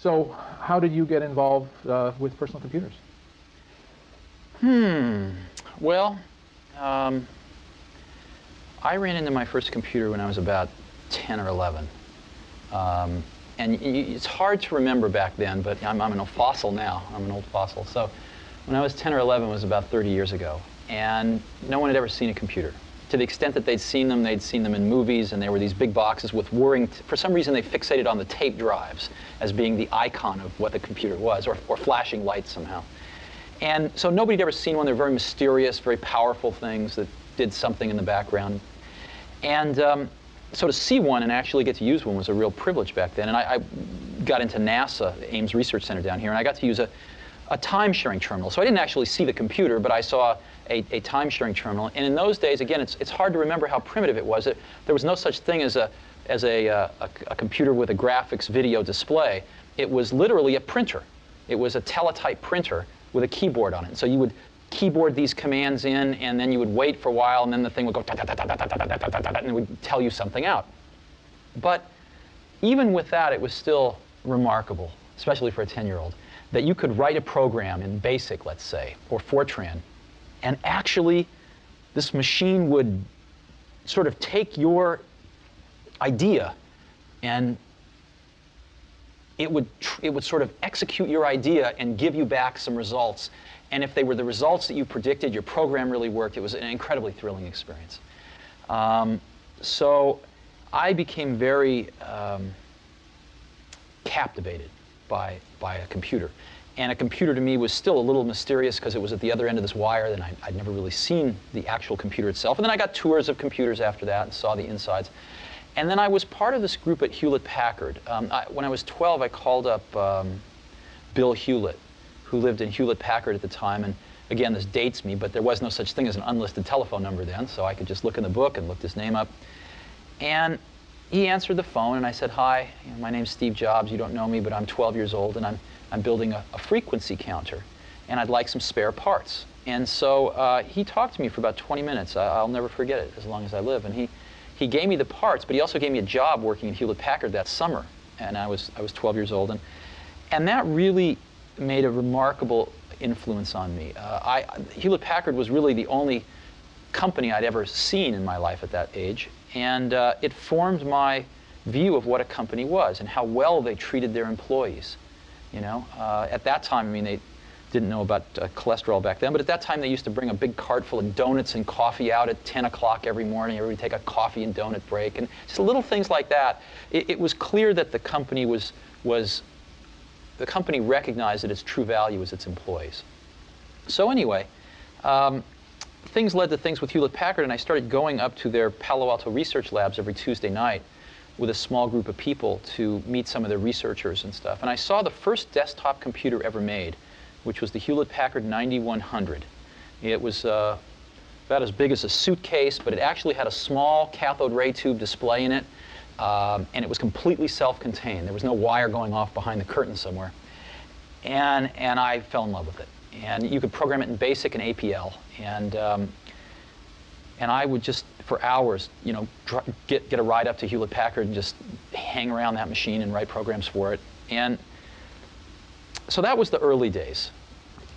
So how did you get involved with personal computers? Well, I ran into my first computer when I was about 10 or 11. And it's hard to remember back then, but I'm an fossil now. I'm an old fossil. So when I was 10 or 11, it was about 30 years ago. And no one had ever seen a computer. To the extent that they'd seen them in movies, and there were these big boxes with whirring. For some reason, they fixated on the tape drives as being the icon of what the computer was, or flashing lights somehow. And so nobody had ever seen one. They're very mysterious, very powerful things that did something in the background. And so to see one and actually get to use one was a real privilege back then. And I got into NASA, the Ames Research Center down here, and I got to use a time-sharing terminal. So I didn't actually see the computer, but I saw a time-sharing terminal. And in those days, again, it's hard to remember how primitive it was. There was no such thing as a computer with a graphics video display. It was literally a printer. It was a teletype printer with a keyboard on it. So you would keyboard these commands in, and then you would wait for a while, and then the thing would go and it would tell you something out. But even with that, it was still remarkable, especially for a 10-year-old, that you could write a program in BASIC, let's say, or Fortran, and actually this machine would sort of take your idea and it would sort of execute your idea and give you back some results. And if they were the results that you predicted, your program really worked. It was an incredibly thrilling experience. So I became very captivated by a computer. And a computer to me was still a little mysterious because it was at the other end of this wire, and I'd never really seen the actual computer itself. And then I got tours of computers after that and saw the insides. And then I was part of this group at Hewlett-Packard. When I was 12, I called up Bill Hewlett, who lived in Hewlett-Packard at the time. And again, this dates me, but there was no such thing as an unlisted telephone number then, so I could just look in the book and look his name up. And he answered the phone, and I said, "Hi, my name's Steve Jobs. You don't know me, but I'm 12 years old, and I'm building a frequency counter, and I'd like some spare parts." And so he talked to me for about 20 minutes. I'll never forget it as long as I live. And he gave me the parts, but he also gave me a job working at Hewlett-Packard that summer. And I was 12 years old. And that really made a remarkable influence on me. Hewlett-Packard was really the only company I'd ever seen in my life at that age. And it formed my view of what a company was and how well they treated their employees. You know, at that time, I mean, they didn't know about cholesterol back then, but at that time they used to bring a big cart full of donuts and coffee out at 10 o'clock every morning. Everybody would take a coffee and donut break, and just little things like that. It was clear that the company the company recognized that its true value was its employees. So anyway, things led to things with Hewlett-Packard, and I started going up to their Palo Alto research labs every Tuesday night with a small group of people to meet some of the researchers and stuff. And I saw the first desktop computer ever made, which was the Hewlett-Packard 9100. It was about as big as a suitcase, but it actually had a small cathode ray tube display in it, and it was completely self-contained. There was no wire going off behind the curtain somewhere. And I fell in love with it. And you could program it in BASIC and APL. And I would just, for hours, you know, get a ride up to Hewlett-Packard and just hang around that machine and write programs for it. And so that was the early days.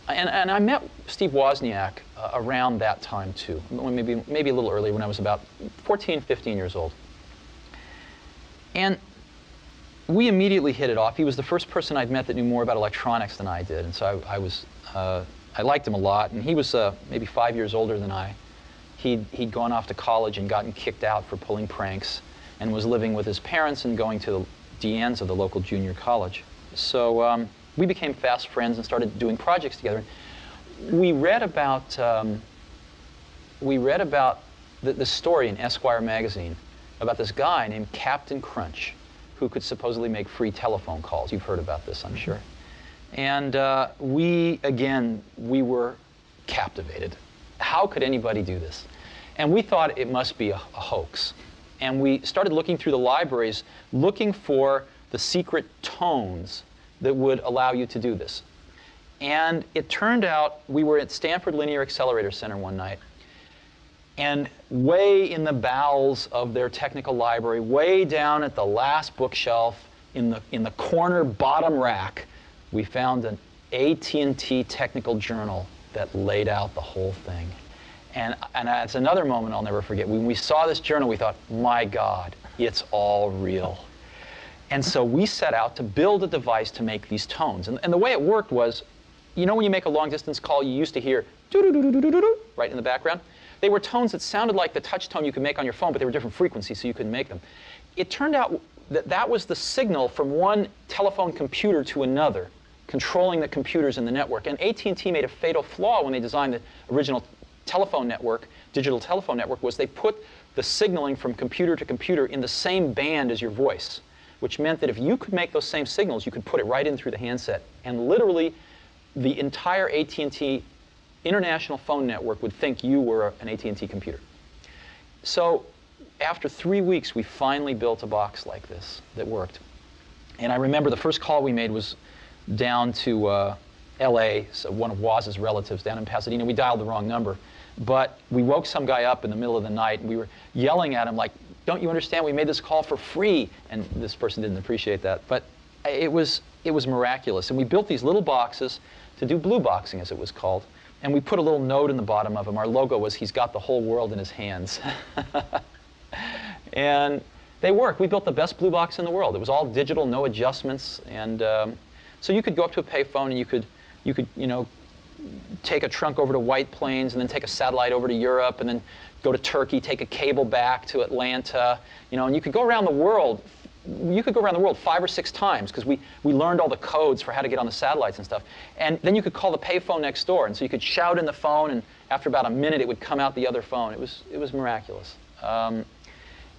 And I met Steve Wozniak around that time too, maybe a little earlier, when I was about 14, 15 years old. And we immediately hit it off. He was the first person I'd met that knew more about electronics than I did. And so I liked him a lot. And he was maybe 5 years older than I. He'd gone off to college and gotten kicked out for pulling pranks and was living with his parents and going to the De Anza, the local junior college. So we became fast friends and started doing projects together. We read about the story in Esquire magazine about this guy named Captain Crunch, who could supposedly make free telephone calls. You've heard about this, I'm sure. And we were captivated. How could anybody do this? And we thought it must be a hoax. And we started looking through the libraries, looking for the secret tones that would allow you to do this. And it turned out we were at Stanford Linear Accelerator Center one night, and way in the bowels of their technical library, way down at the last bookshelf in the corner bottom rack, we found an AT&T technical journal that laid out the whole thing. And that's another moment I'll never forget. When we saw this journal, we thought, my God, it's all real. And so we set out to build a device to make these tones. And the way it worked was, you know when you make a long distance call, you used to hear doo-doo-doo-doo-doo-doo right in the background? They were tones that sounded like the touch tone you could make on your phone, but they were different frequencies, so you couldn't make them. It turned out that that was the signal from one telephone computer to another, controlling the computers in the network. And AT&T made a fatal flaw when they designed the original telephone network, digital telephone network, was they put the signaling from computer to computer in the same band as your voice, which meant that if you could make those same signals, you could put it right in through the handset. And literally, the entire AT&T international phone network would think you were an AT&T computer. So after 3 weeks, we finally built a box like this that worked. And I remember the first call we made was down to LA, so one of Woz's relatives down in Pasadena. We dialed the wrong number. But we woke some guy up in the middle of the night, and we were yelling at him like, don't you understand? We made this call for free. And this person didn't appreciate that. But it was miraculous. And we built these little boxes to do blue boxing, as it was called. And we put a little note in the bottom of them. Our logo was, he's got the whole world in his hands. And they worked. We built the best blue box in the world. It was all digital, no adjustments. And so you could go up to a payphone, and you could take a trunk over to White Plains, and then take a satellite over to Europe, and then go to Turkey, take a cable back to Atlanta, and you could go around the world. You could go around the world 5 or 6 times, because we learned all the codes for how to get on the satellites and stuff. And then you could call the payphone next door, and so you could shout in the phone, and after about a minute, it would come out the other phone. It was miraculous.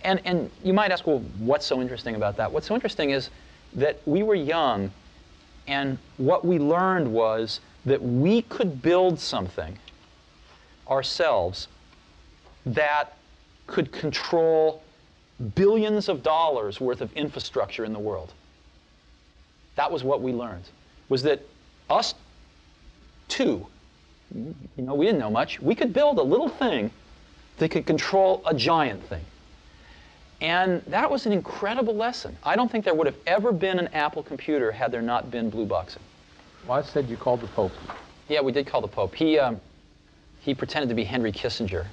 And you might ask, well, what's so interesting about that? What's so interesting is that we were young, and what we learned was that we could build something ourselves that could control billions of dollars worth of infrastructure in the world. That was what we learned, was that us two, we didn't know much, we could build a little thing that could control a giant thing. And that was an incredible lesson. I don't think there would have ever been an Apple computer had there not been blue boxing. Well, I said you called the Pope. Yeah, we did call the Pope. He pretended to be Henry Kissinger.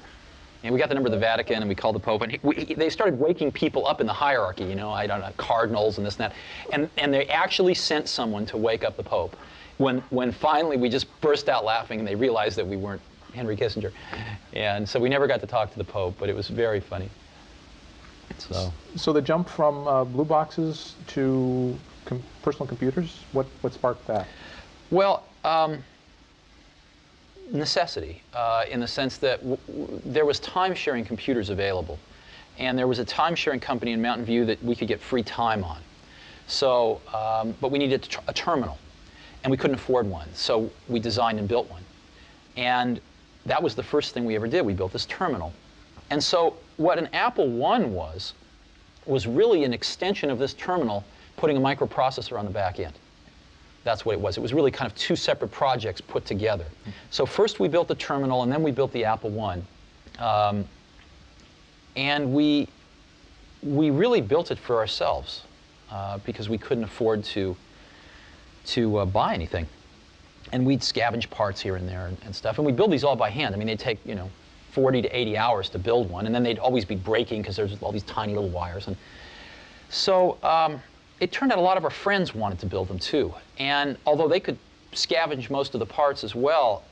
And we got the number of the Vatican, and we called the Pope. And they started waking people up in the hierarchy, I don't know, cardinals and this and that. And they actually sent someone to wake up the Pope. When finally we just burst out laughing, and they realized that we weren't Henry Kissinger. And so we never got to talk to the Pope, but it was very funny. So the jump from blue boxes to personal computers, what sparked that? Well, necessity, in the sense that there was time-sharing computers available. And there was a time-sharing company in Mountain View that we could get free time on. So, but we needed a terminal, and we couldn't afford one. So we designed and built one. And that was the first thing we ever did. We built this terminal. And so what an Apple I was really an extension of this terminal, putting a microprocessor on the back end. That's what it was. It was really kind of 2 separate projects put together. So first we built the terminal, and then we built the Apple I. And we really built it for ourselves because we couldn't afford to buy anything. And we'd scavenge parts here and there and stuff. And we build these all by hand. I mean, they'd take, 40 to 80 hours to build one, and then they'd always be breaking because there's all these tiny little wires. And so it turned out a lot of our friends wanted to build them too. And although they could scavenge most of the parts as well,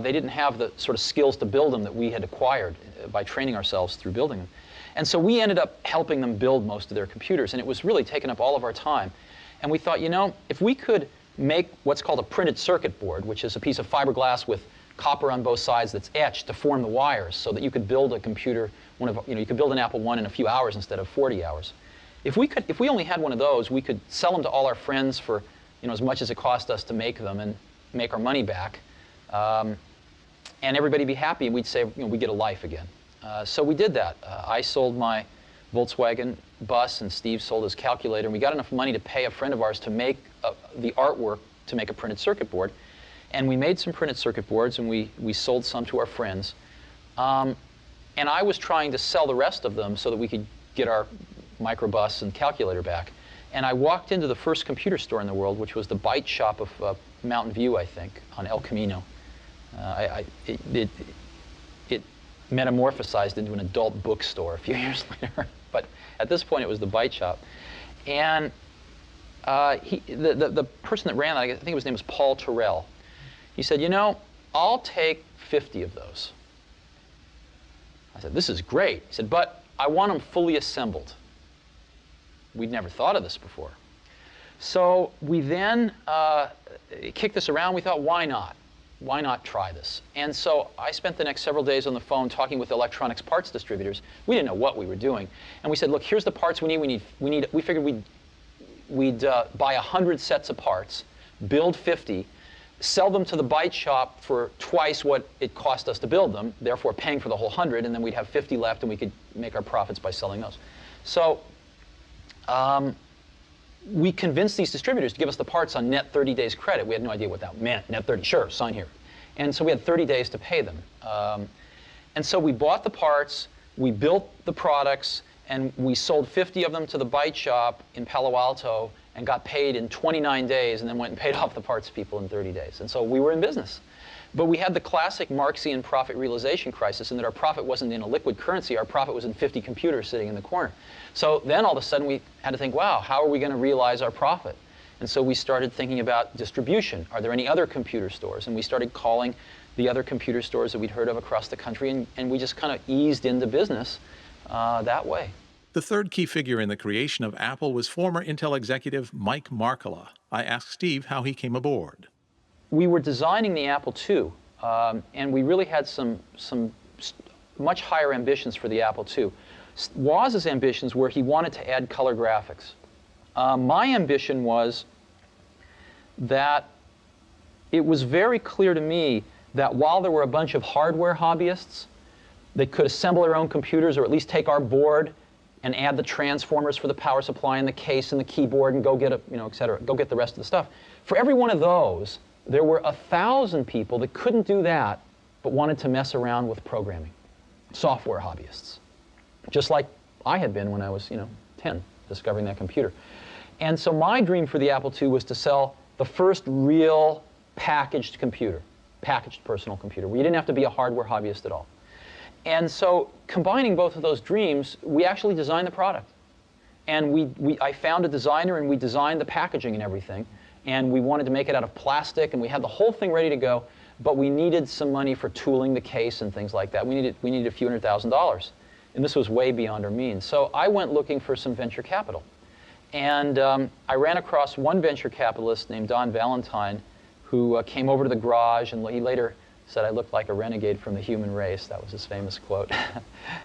they didn't have the sort of skills to build them that we had acquired by training ourselves through building them. And so we ended up helping them build most of their computers, and it was really taking up all of our time. And we thought, if we could make what's called a printed circuit board, which is a piece of fiberglass with copper on both sides that's etched to form the wires, so that you could build a computer, you could build an Apple I in a few hours instead of 40 hours. If we only had one of those, we could sell them to all our friends for as much as it cost us to make them and make our money back, and everybody be happy, and we'd say we get a life again. So we did that. I sold my Volkswagen bus, and Steve sold his calculator, and we got enough money to pay a friend of ours to make the artwork to make a printed circuit board. And we made some printed circuit boards, and we sold some to our friends. And I was trying to sell the rest of them so that we could get our microbus and calculator back. And I walked into the first computer store in the world, which was the Byte Shop of Mountain View, I think, on El Camino. It metamorphosized into an adult bookstore a few years later. But at this point, it was the Byte Shop. And the person that ran that, I think his name was Paul Terrell, he said, you know, I'll take 50 of those. I said, this is great. He said, but I want them fully assembled. We'd never thought of this before. So we then kicked this around. We thought, why not? Why not try this? And so I spent the next several days on the phone talking with electronics parts distributors. We didn't know what we were doing. And we said, look, here's the parts we need. We figured we'd buy 100 sets of parts, build 50, sell them to the Byte Shop for twice what it cost us to build them, therefore paying for the whole 100, and then we'd have 50 left, and we could make our profits by selling those. So we convinced these distributors to give us the parts on net 30 days credit. We had no idea what that meant. Net 30, sure, sign here. And so we had 30 days to pay them. And so we bought the parts, we built the products, and we sold 50 of them to the Byte Shop in Palo Alto and got paid in 29 days, and then went and paid off the parts people in 30 days. And so we were in business. But we had the classic Marxian profit realization crisis in that our profit wasn't in a liquid currency. Our profit was in 50 computers sitting in the corner. So then all of a sudden we had to think, wow, how are we going to realize our profit? And so we started thinking about distribution. Are there any other computer stores? And we started calling the other computer stores that we'd heard of across the country, and we just kind of eased into business that way. The third key figure in the creation of Apple was former Intel executive Mike Markkula. I asked Steve how he came aboard. We were designing the Apple II, and we really had some much higher ambitions for the Apple II. Woz's ambitions were he wanted to add color graphics. My ambition was that it was very clear to me that while there were a bunch of hardware hobbyists that could assemble their own computers, or at least take our board and add the transformers for the power supply and the case and the keyboard and go get a, et cetera, go get the rest of the stuff. For every one of those, there were 1,000 people that couldn't do that but wanted to mess around with programming. Software hobbyists. Just like I had been when I was, 10, discovering that computer. And so my dream for the Apple II was to sell the first real packaged computer, packaged personal computer, where you didn't have to be a hardware hobbyist at all. And so combining both of those dreams, we actually designed the product. And I found a designer, and we designed the packaging and everything. And we wanted to make it out of plastic, and we had the whole thing ready to go, but we needed some money for tooling the case and things like that. We needed a few $100,000. And this was way beyond our means. So I went looking for some venture capital. And I ran across one venture capitalist named Don Valentine, who came over to the garage, and he later said I looked like a renegade from the human race. That was his famous quote.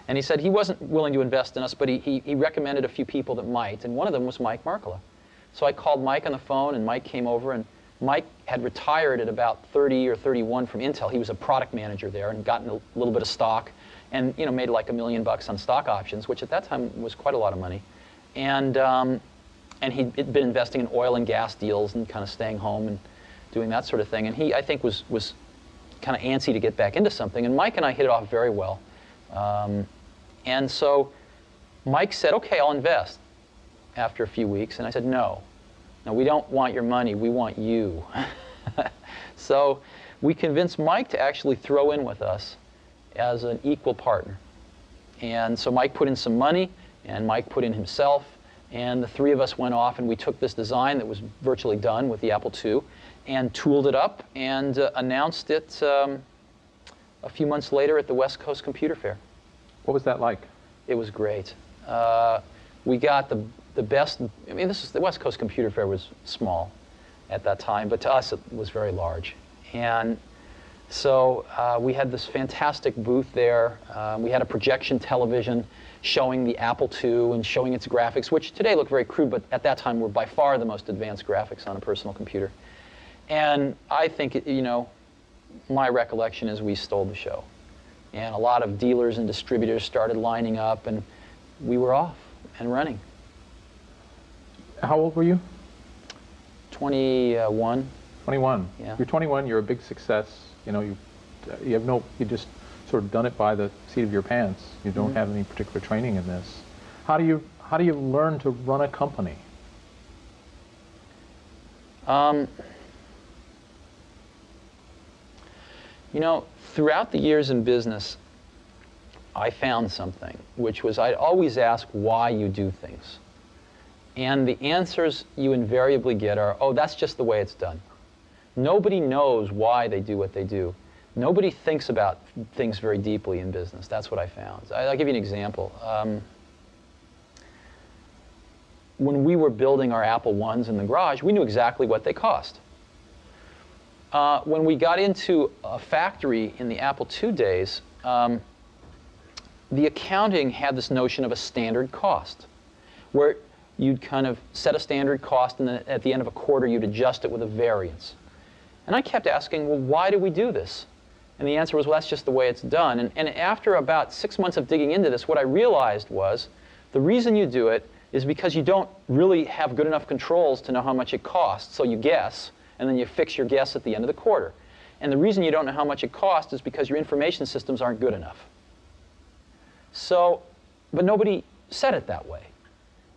And he said he wasn't willing to invest in us, but he recommended a few people that might, and one of them was Mike Markkula. So I called Mike on the phone, and Mike came over, and Mike had retired at about 30 or 31 from Intel. He was a product manager there and gotten a little bit of stock, and made like $1 million on stock options, which at that time was quite a lot of money. And he'd been investing in oil and gas deals and kind of staying home and doing that sort of thing. And he, I think, was kind of antsy to get back into something. And Mike and I hit it off very well. And so Mike said, okay, I'll invest after a few weeks. And I said, no, we don't want your money. We want you. So we convinced Mike to actually throw in with us as an equal partner. And so Mike put in some money, and Mike put in himself, and the three of us went off, and we took this design that was virtually done with the Apple II and tooled it up and announced it a few months later at the West Coast Computer Fair. What was that like? It was great. We got the best. I mean, the West Coast Computer Fair was small at that time, but to us it was very large. And so we had this fantastic booth there. We had a projection television showing the Apple II and showing its graphics, which today look very crude, but at that time were by far the most advanced graphics on a personal computer. And I think, my recollection is we stole the show. And a lot of dealers and distributors started lining up, and we were off and running. How old were you? 21. 21. Yeah. You're 21. You're a big success. You just sort of done it by the seat of your pants. You don't have any particular training in this. How do you learn to run a company? You know, throughout the years in business, I found something, which was I'd always ask why you do things. And the answers you invariably get are, oh, that's just the way it's done. Nobody knows why they do what they do. Nobody thinks about things very deeply in business. That's what I found. I'll give you an example. When we were building our Apple I's in the garage, we knew exactly what they cost. When we got into a factory in the Apple II days, the accounting had this notion of a standard cost, where you'd kind of set a standard cost, and then at the end of a quarter, you'd adjust it with a variance. And I kept asking, well, why do we do this? And the answer was, well, that's just the way it's done. And after about 6 months of digging into this, what I realized was the reason you do it is because you don't really have good enough controls to know how much it costs, so you guess, and then you fix your guess at the end of the quarter. And the reason you don't know how much it costs is because your information systems aren't good enough. So, but nobody said it that way.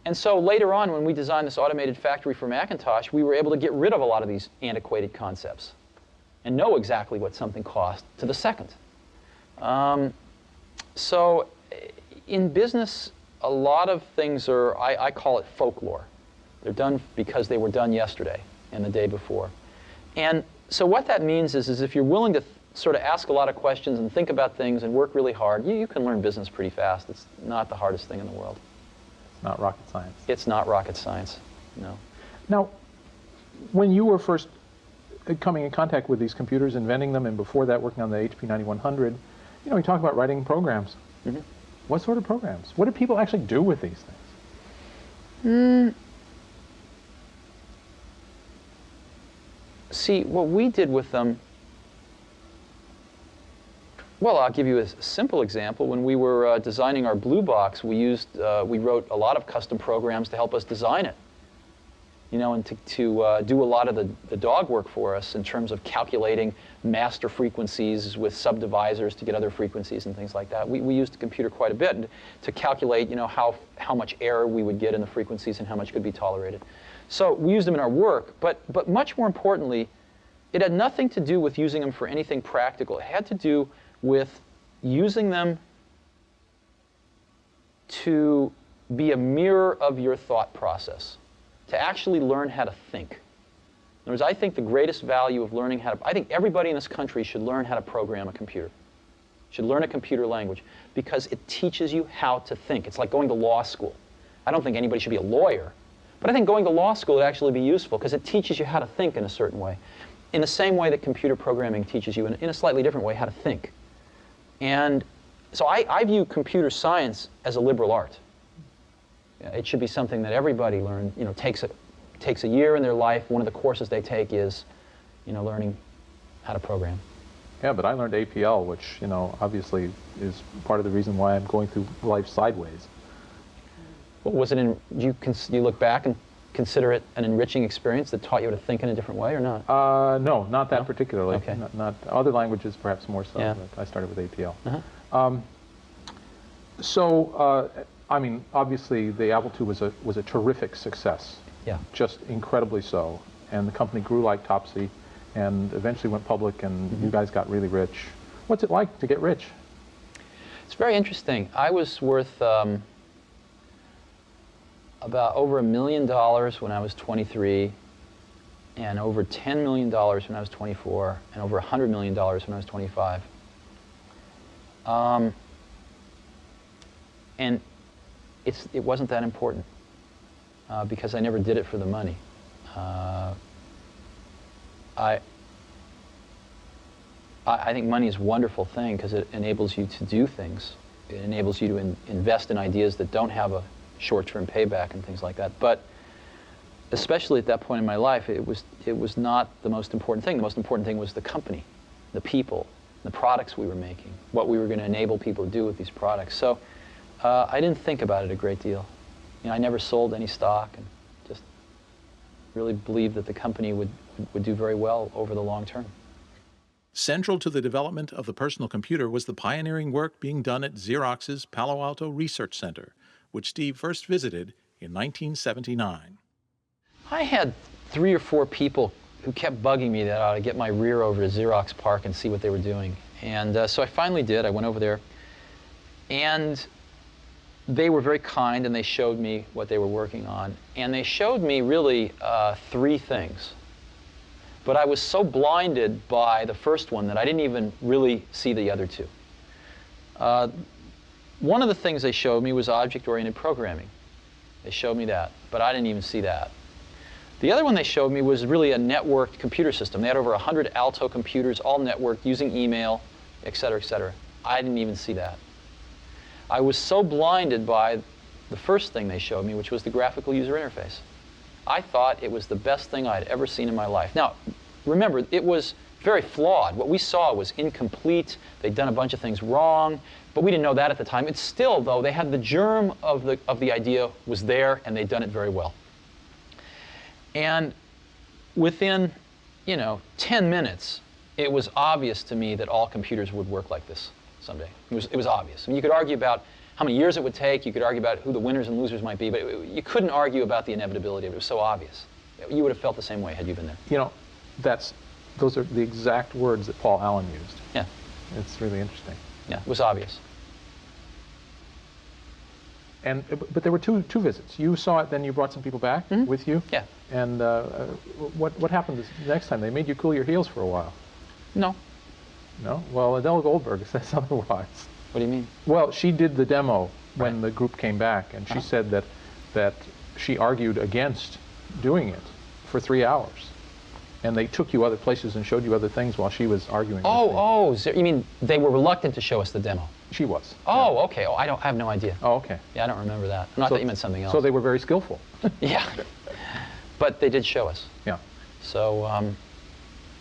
And so later on, when we designed this automated factory for Macintosh, we were able to get rid of a lot of these antiquated concepts and know exactly what something cost to the second. So in business, a lot of things are, I call it folklore. They're done because they were done yesterday and the day before. And so what that means is if you're willing to sort of ask a lot of questions and think about things and work really hard, you can learn business pretty fast. It's not the hardest thing in the world. It's not rocket science. It's not rocket science, no. Now, when you were first coming in contact with these computers, inventing them, and before that working on the HP 9100, you know, we talk about writing programs. Mm-hmm. What sort of programs? What do people actually do with these things? See, what we did with them, well, I'll give you a simple example. When we were designing our Blue Box, we wrote a lot of custom programs to help us design it. You know, and to do a lot of the dog work for us in terms of calculating master frequencies with subdivisors to get other frequencies and things like that. We used the computer quite a bit to calculate, you know, how much error we would get in the frequencies and how much could be tolerated. So we used them in our work, but much more importantly, it had nothing to do with using them for anything practical. It had to do with using them to be a mirror of your thought process, to actually learn how to think. In other words, I think the greatest value of learning I think everybody in this country should learn how to program a computer, should learn a computer language, because it teaches you how to think. It's like going to law school. I don't think anybody should be a lawyer, but I think going to law school would actually be useful because it teaches you how to think in a certain way, in the same way that computer programming teaches you in a slightly different way how to think. And so I view computer science as a liberal art. It should be something that everybody learns, you know, takes a year in their life. One of the courses they take is, you know, learning how to program. Yeah, but I learned APL, which, you know, obviously is part of the reason why I'm going through life sideways. Well, was it you look back and consider it an enriching experience that taught you to think in a different way, or not? No, not that particularly. Okay. Not other languages, perhaps more so. Yeah. But I started with APL. Uh-huh. I mean, obviously, the Apple II was a terrific success. Yeah. Just incredibly so. And the company grew like Topsy, and eventually went public, and you guys got really rich. What's it like to get rich? It's very interesting. I was worth about over $1 million when I was 23, and over $10 million when I was 24, and over $100 million when I was 25. And it wasn't that important because I never did it for the money. I think money is a wonderful thing because it enables you to do things. It enables you to invest in ideas that don't have a short-term payback and things like that. But especially at that point in my life, it was not the most important thing. The most important thing was the company, the people, the products we were making, what we were going to enable people to do with these products. So I didn't think about it a great deal. You know, I never sold any stock, and just really believed that the company would do very well over the long term. Central to the development of the personal computer was the pioneering work being done at Xerox's Palo Alto Research Center, which Steve first visited in 1979. I had 3 or 4 people who kept bugging me that I ought to get my rear over to Xerox PARC and see what they were doing. And so I finally did. I went over there, and they were very kind, and they showed me what they were working on. And they showed me really 3 things. But I was so blinded by the first one that I didn't even really see the other 2. One of the things they showed me was object-oriented programming. They showed me that, but I didn't even see that. The other one they showed me was really a networked computer system. They had over 100 Alto computers, all networked, using email, et cetera, et cetera. I didn't even see that. I was so blinded by the first thing they showed me, which was the graphical user interface. I thought it was the best thing I'd ever seen in my life. Now, remember, it was very flawed. What we saw was incomplete. They'd done a bunch of things wrong, but we didn't know that at the time. It's still, though, they had the germ of the idea was there, and they'd done it very well. And within, 10 minutes, it was obvious to me that all computers would work like this someday. It was obvious. I mean, you could argue about how many years it would take. You could argue about who the winners and losers might be, but you couldn't argue about the inevitability of it. It was so obvious. You would have felt the same way had you been there. Those are the exact words that Paul Allen used. Yeah. It's really interesting. Yeah, it was obvious. But there were two visits. You saw it, then you brought some people back with you? Yeah. And what happened the next time? They made you cool your heels for a while. No. No? Well, Adele Goldberg says otherwise. What do you mean? Well, she did the demo when the group came back, and she said that she argued against doing it for 3 hours. And they took you other places and showed you other things while she was arguing. You mean they were reluctant to show us the demo? She was. Oh, okay. Oh, I have no idea. Oh, okay. Yeah, I don't remember that. I thought you meant something else. So they were very skillful. Yeah. But they did show us. Yeah. So,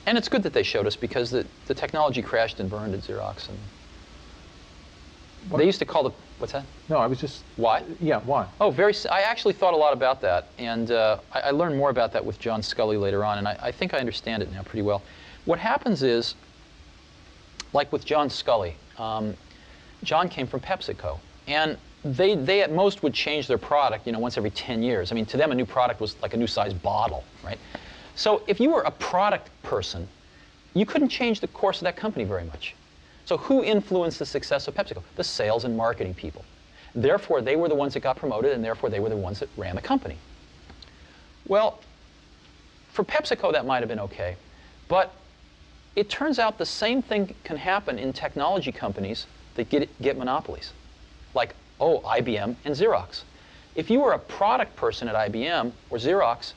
and it's good that they showed us because the technology crashed and burned at Xerox. And they used to call what's that? No, I was just... Why? Yeah, why? Oh, I actually thought a lot about that. And I learned more about that with John Scully later on, and I think I understand it now pretty well. What happens is, like with John Scully, John came from PepsiCo, and they at most would change their product, once every 10 years. I mean, to them, a new product was like a new size bottle, right? So if you were a product person, you couldn't change the course of that company very much. So who influenced the success of PepsiCo? The sales and marketing people. Therefore, they were the ones that got promoted, and therefore they were the ones that ran the company. Well, for PepsiCo, that might have been okay, but it turns out the same thing can happen in technology companies that get monopolies, like, IBM and Xerox. If you were a product person at IBM or Xerox,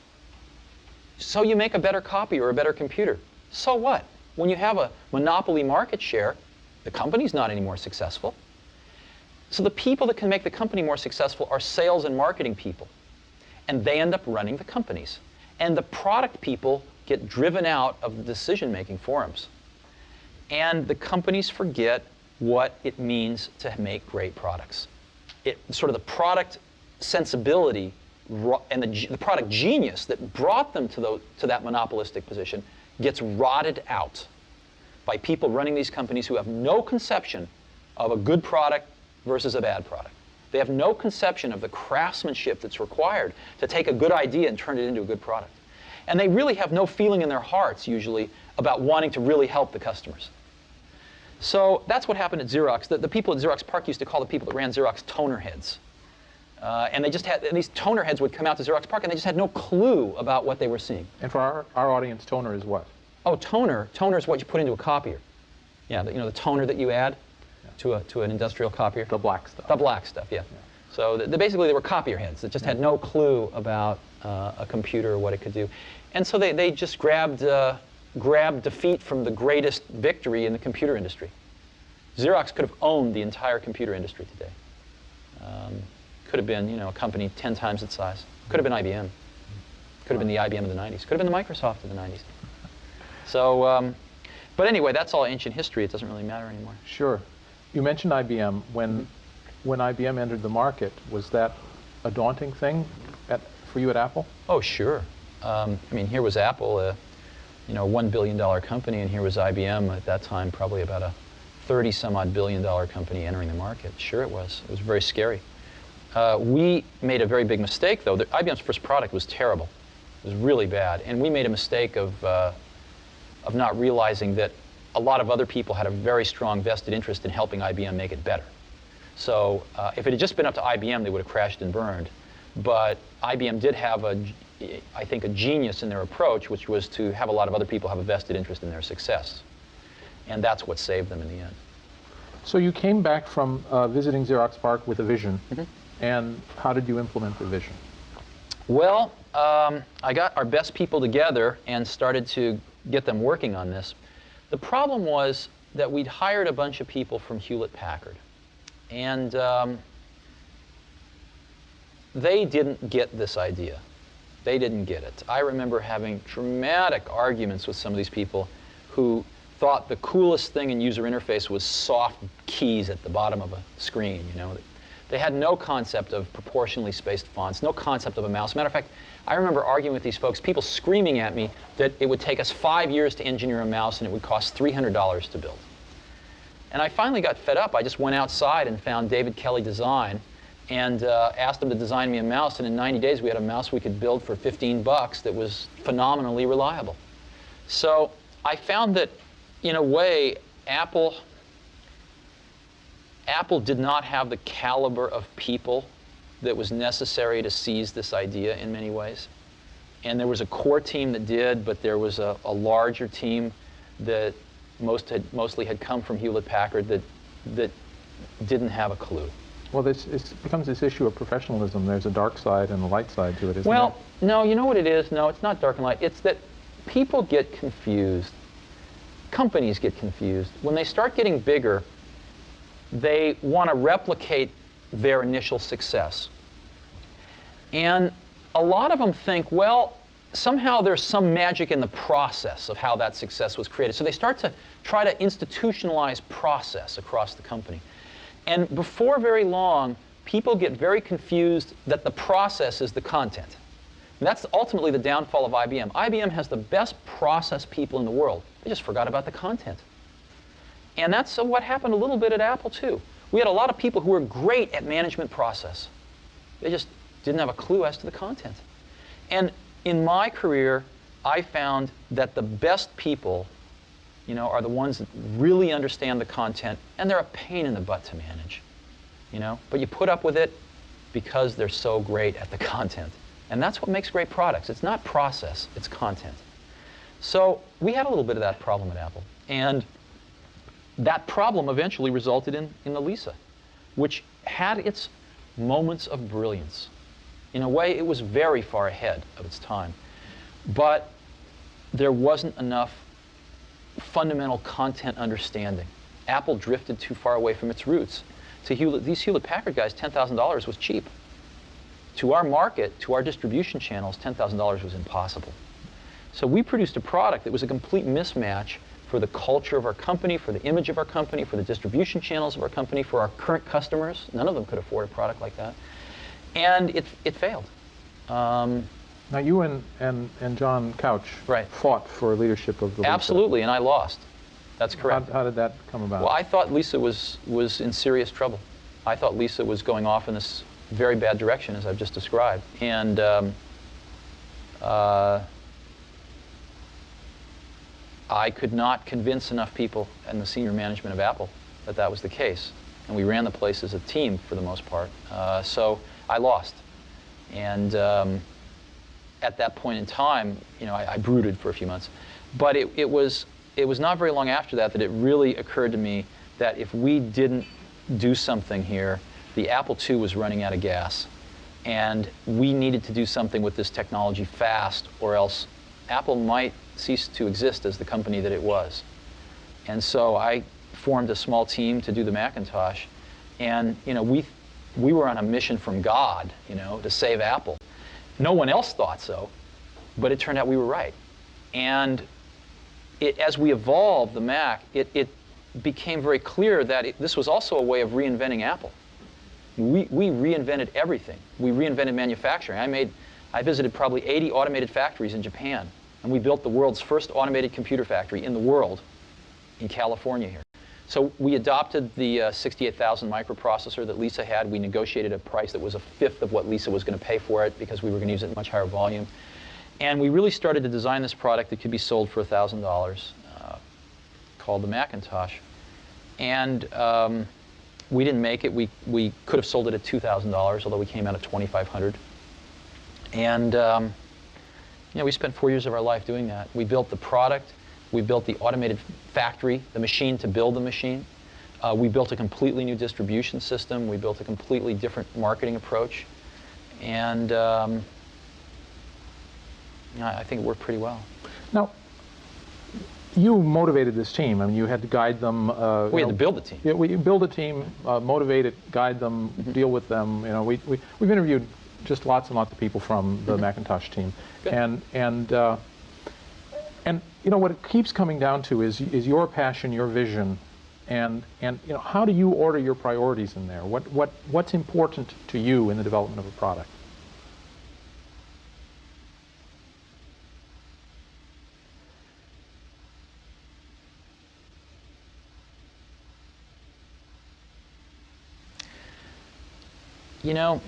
so you make a better copy or a better computer. So what? When you have a monopoly market share, the company's not any more successful. So the people that can make the company more successful are sales and marketing people, and they end up running the companies. And the product people get driven out of the decision-making forums. And the companies forget what it means to make great products. Sort of the product sensibility and the product genius that brought them to that monopolistic position gets rotted out by people running these companies who have no conception of a good product versus a bad product. They have no conception of the craftsmanship that's required to take a good idea and turn it into a good product. And they really have no feeling in their hearts, usually, about wanting to really help the customers. So that's what happened at Xerox. The people at Xerox PARC used to call the people that ran Xerox toner heads. And these toner heads would come out to Xerox PARC, and they just had no clue about what they were seeing. And for our audience, toner is what? Oh, toner. Toner is what you put into a copier. Yeah, the toner that you add to an industrial copier. The black stuff. The black stuff, yeah. So basically, they were copier heads that just had no clue about a computer or what it could do. And so they just grabbed defeat from the greatest victory in the computer industry. Xerox could have owned the entire computer industry today. Could have been, a company 10 times its size. Could have been IBM. Could have been the IBM of the 90s. Could have been the Microsoft of the 90s. So, but anyway, that's all ancient history. It doesn't really matter anymore. Sure. You mentioned IBM. When IBM entered the market, was that a daunting thing for you at Apple? Oh, sure. Here was Apple, a $1 billion company, and here was IBM at that time, probably about a $30-some-odd billion company entering the market. Sure it was. It was very scary. We made a very big mistake, though. IBM's first product was terrible. It was really bad. And we made a mistake of not realizing that a lot of other people had a very strong vested interest in helping IBM make it better. So if it had just been up to IBM, they would have crashed and burned. But IBM did have, I think, a genius in their approach, which was to have a lot of other people have a vested interest in their success. And that's what saved them in the end. So you came back from visiting Xerox PARC with a vision, and how did you implement the vision? Well, I got our best people together and started to get them working on this. The problem was that we'd hired a bunch of people from Hewlett-Packard, and they didn't get this idea. They didn't get it. I remember having dramatic arguments with some of these people who thought the coolest thing in user interface was soft keys at the bottom of a screen. You know, they had no concept of proportionally spaced fonts, no concept of a mouse. Matter of fact, I remember arguing with these folks, people screaming at me that it would take us 5 years to engineer a mouse and it would cost $300 to build. And I finally got fed up. I just went outside and found David Kelly Design and asked him to design me a mouse. And in 90 days, we had a mouse we could build for 15 bucks that was phenomenally reliable. So I found that, in a way, Apple did not have the caliber of people that was necessary to seize this idea in many ways. And there was a core team that did, but there was a larger team that mostly had come from Hewlett-Packard that didn't have a clue. Well, it becomes this issue of professionalism. There's a dark side and a light side to it, isn't Well, no, you know what it is? No, it's not dark and light. It's that people get confused. Companies get confused. When they start getting bigger, they want to replicate their initial success. And a lot of them think, well, somehow there's some magic in the process of how that success was created. So they start to try to institutionalize process across the company. And before very long, people get very confused that the process is the content. And that's ultimately the downfall of IBM. IBM has the best process people in the world. They just forgot about the content. And that's what happened a little bit at Apple, too. We had a lot of people who were great at management process. They just didn't have a clue as to the content. And in my career, I found that the best people, you know, are the ones that really understand the content, and they're a pain in the butt to manage, you know. But you put up with it because they're so great at the content. And that's what makes great products. It's not process, it's content. So we had a little bit of that problem at Apple. And that problem eventually resulted in the Lisa, which had its moments of brilliance. In a way, it was very far ahead of its time. But there wasn't enough fundamental content understanding. Apple drifted too far away from its roots. To these Hewlett-Packard guys, $10,000 was cheap. To our market, to our distribution channels, $10,000 was impossible. So we produced a product that was a complete mismatch for the culture of our company, for the image of our company, for the distribution channels of our company, for our current customers. None of them could afford a product like that. And it failed. Now you and John Couch fought for leadership of the Lisa. Absolutely, and I lost. That's correct. How did that come about? Well, I thought Lisa was in serious trouble. I thought Lisa was going off in this very bad direction, as I've just described. And I could not convince enough people in the senior management of Apple that that was the case. And we ran the place as a team for the most part. So I lost. And at that point in time, you know, I brooded for a few months. But it was not very long after that it really occurred to me that if we didn't do something here, the Apple II was running out of gas. And we needed to do something with this technology fast, or else Apple might cease to exist as the company that it was. And so I formed a small team to do the Macintosh. And you know, we were on a mission from God, you know, to save Apple. No one else thought so, but it turned out we were right. And as we evolved the Mac, it became very clear that this was also a way of reinventing Apple. We reinvented everything. We reinvented manufacturing. I visited probably 80 automated factories in Japan, and we built the world's first automated computer factory in the world in California here. So we adopted the 68,000 microprocessor that Lisa had. We negotiated a price that was a fifth of what Lisa was going to pay for it because we were going to use it in much higher volume. And we really started to design this product that could be sold for $1,000, called the Macintosh. And we didn't make it. We could have sold it at $2,000, although we came out at $2,500. And we spent 4 years of our life doing that. We built the product. We built the automated factory, the machine to build the machine. We built a completely new distribution system. We built a completely different marketing approach. And I think it worked pretty well. Now, you motivated this team. I mean, you had to guide them. We had to build the team. Yeah, we build a team, motivate it, guide them, deal with them. You know, we've interviewed just lots and lots of people from the Macintosh team, Good. and you know what it keeps coming down to is your passion, your vision, and you know, how do you order your priorities in there? What's important to you in the development of a product? You know,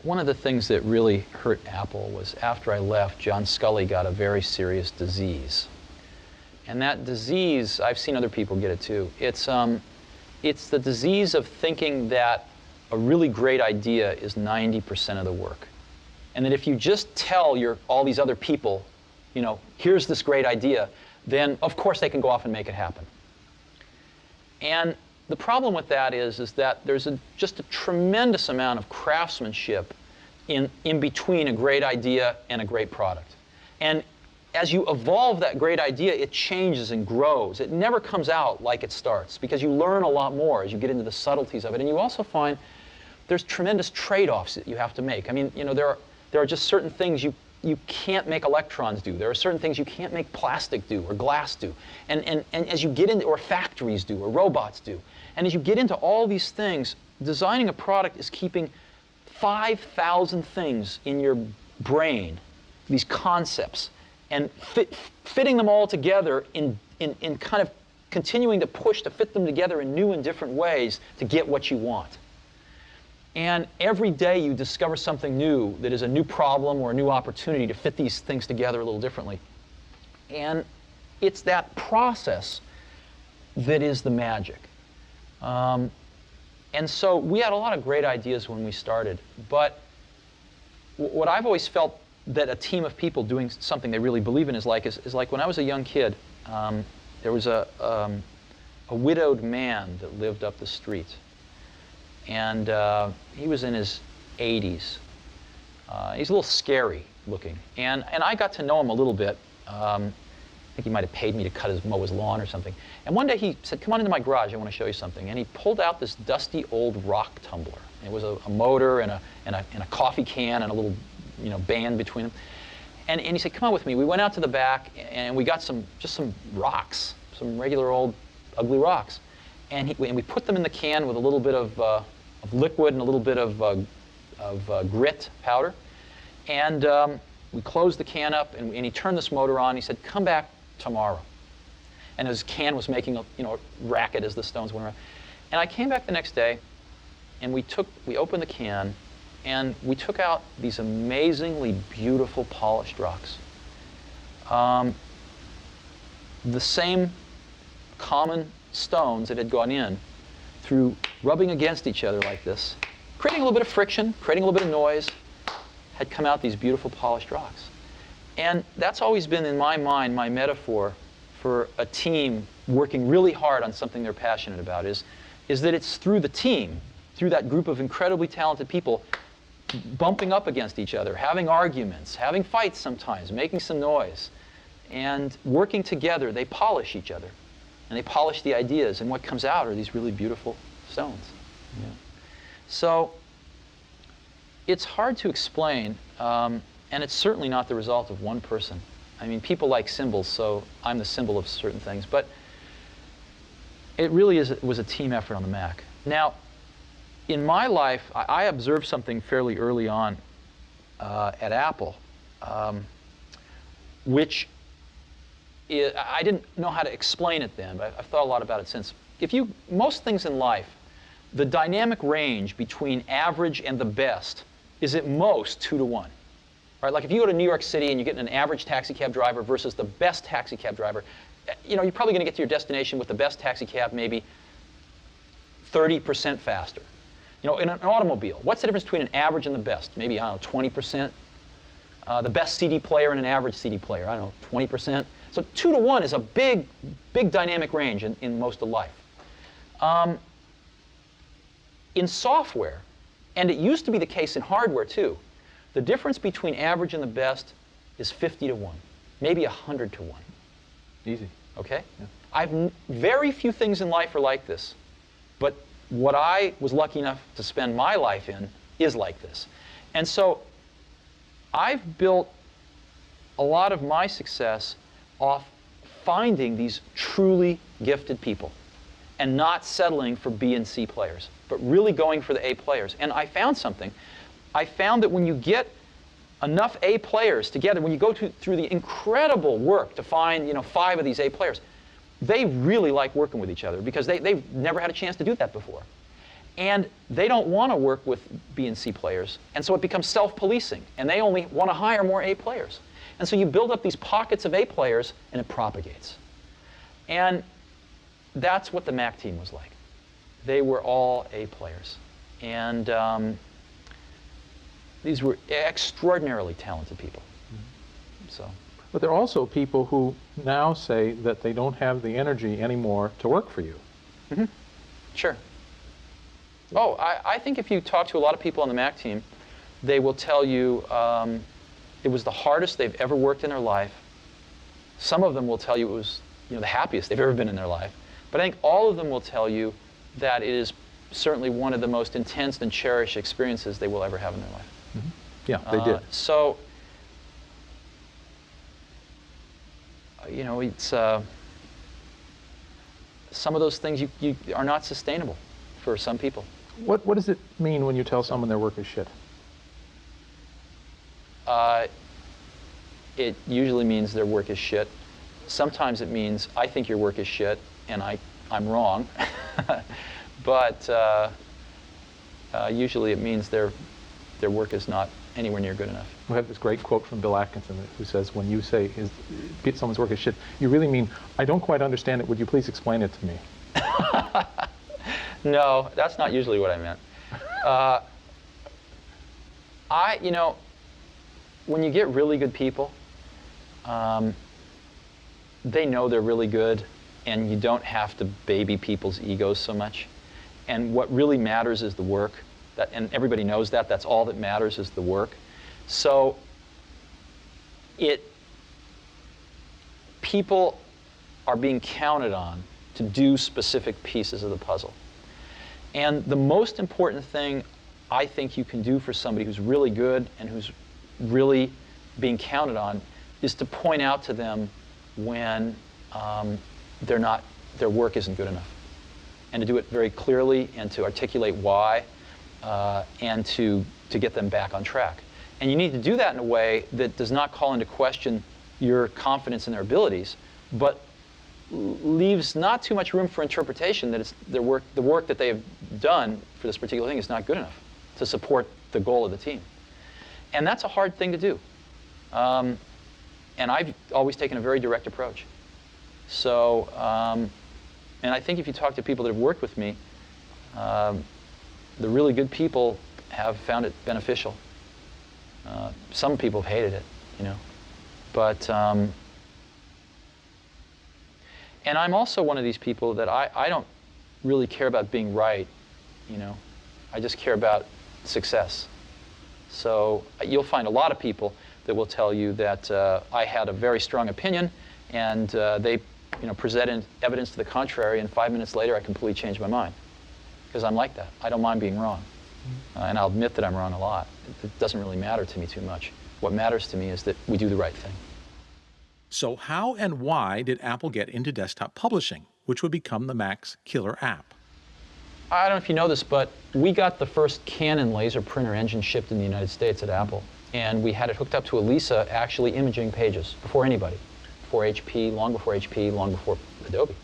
one of the things that really hurt Apple was after I left, John Sculley got a very serious disease. And that disease, I've seen other people get it too. It's the disease of thinking that a really great idea is 90% of the work. And that if you just tell all these other people, you know, here's this great idea, then of course they can go off and make it happen. And the problem with that is that there's just a tremendous amount of craftsmanship in between a great idea and a great product. And as you evolve that great idea, it changes and grows. It never comes out like it starts, because you learn a lot more as you get into the subtleties of it. And you also find there's tremendous trade-offs that you have to make. I mean, you know, there are just certain things you can't make electrons do. There are certain things you can't make plastic do or glass do. And as you get into, or factories do, or robots do. And as you get into all these things, designing a product is keeping 5,000 things in your brain, these concepts, and fitting them all together in kind of continuing to push to fit them together in new and different ways to get what you want. And every day you discover something new that is a new problem or a new opportunity to fit these things together a little differently. And it's that process that is the magic. And so we had a lot of great ideas when we started, but what I've always felt that a team of people doing something they really believe in is like when I was a young kid, there was a widowed man that lived up the street. And he was in his 80s. He's a little scary looking. And I got to know him a little bit. I think he might have paid me to mow his lawn or something. And one day he said, "Come on into my garage, I want to show you something." And he pulled out this dusty old rock tumbler. It was a motor and a coffee can and a little, you know, band between them. And he said, "Come on with me." We went out to the back and we got some rocks, some regular old ugly rocks. And we put them in the can with a little bit of liquid and a little bit of grit powder. And we closed the can up, and he turned this motor on. He said, "Come back tomorrow." And his can was making a racket as the stones went around. And I came back the next day, and we opened the can, and we took out these amazingly beautiful polished rocks. The same common stones that had gone in through rubbing against each other like this, creating a little bit of friction, creating a little bit of noise, had come out these beautiful polished rocks. And that's always been, in my mind, my metaphor for a team working really hard on something they're passionate about, is that it's through the team, through that group of incredibly talented people, bumping up against each other, having arguments, having fights sometimes, making some noise, and working together, they polish each other. And they polish the ideas, and what comes out are these really beautiful stones. Yeah. So it's hard to explain, and it's certainly not the result of one person. I mean, people like symbols, so I'm the symbol of certain things, but it really was a team effort on the Mac. Now, in my life, I observed something fairly early on at Apple, which I didn't know how to explain it then, but I've thought a lot about it since. Most things in life, the dynamic range between average and the best is at most 2 to 1. Right? Like if you go to New York City and you get an average taxi cab driver versus the best taxi cab driver, you know, you're probably going to get to your destination with the best taxi cab maybe 30% faster. You know, in an automobile, what's the difference between an average and the best? Maybe, I don't know, 20%. The best CD player and an average CD player, I don't know, 20%. So 2 to 1 is a big, big dynamic range in most of life. In software, and it used to be the case in hardware too, the difference between average and the best is 50 to 1, maybe 100 to 1. Easy. Okay? Yeah. Very few things in life are like this, but what I was lucky enough to spend my life in is like this. And so I've built a lot of my success off finding these truly gifted people and not settling for B and C players, but really going for the A players. And I found something. I found that when you get enough A players together, when you go through the incredible work to find, you know, 5 of these A players, they really like working with each other because they've never had a chance to do that before. And they don't want to work with B and C players. And so it becomes self-policing. And they only want to hire more A players. And so you build up these pockets of A players, and it propagates. And that's what the Mac team was like. They were all A players. And these were extraordinarily talented people. So. But there are also people who now say that they don't have the energy anymore to work for you. Mm-hmm. Sure. Oh, I think if you talk to a lot of people on the Mac team, they will tell you it was the hardest they've ever worked in their life. Some of them will tell you it was, you know, the happiest they've ever been in their life. But I think all of them will tell you that it is certainly one of the most intense and cherished experiences they will ever have in their life. Mm-hmm. Yeah, they did. So, you know, it's some of those things you are not sustainable for some people. What does it mean when you tell someone their work is shit? It usually means their work is shit. Sometimes it means I think your work is shit and I'm wrong. But usually it means their work is not anywhere near good enough. We have this great quote from Bill Atkinson who says, when you say someone's work is shit, you really mean, I don't quite understand it, would you please explain it to me? No, that's not usually what I meant. You know, when you get really good people, they know they're really good, and you don't have to baby people's egos so much. And what really matters is the work. And everybody knows that. That's all that matters is the work. So people are being counted on to do specific pieces of the puzzle. And the most important thing I think you can do for somebody who's really good and who's really being counted on is to point out to them when their work isn't good enough. And to do it very clearly and to articulate why and to get them back on track. And you need to do that in a way that does not call into question your confidence in their abilities, but leaves not too much room for interpretation that it's the work that they have done for this particular thing is not good enough to support the goal of the team. And that's a hard thing to do. And I've always taken a very direct approach. So, and I think if you talk to people that have worked with me, the really good people have found it beneficial. Some people have hated it, you know. But, and I'm also one of these people that I don't really care about being right, you know. I just care about success. So you'll find a lot of people that will tell you that I had a very strong opinion, and they, you know, presented evidence to the contrary, and 5 minutes later I completely changed my mind. Because I'm like that. I don't mind being wrong. And I'll admit that I'm wrong a lot. It doesn't really matter to me too much. What matters to me is that we do the right thing. So how and why did Apple get into desktop publishing, which would become the Mac's killer app? I don't know if you know this, but we got the first Canon laser printer engine shipped in the United States at Apple. And we had it hooked up to Elisa, actually imaging pages before anybody. Before HP, long before HP, long before Adobe.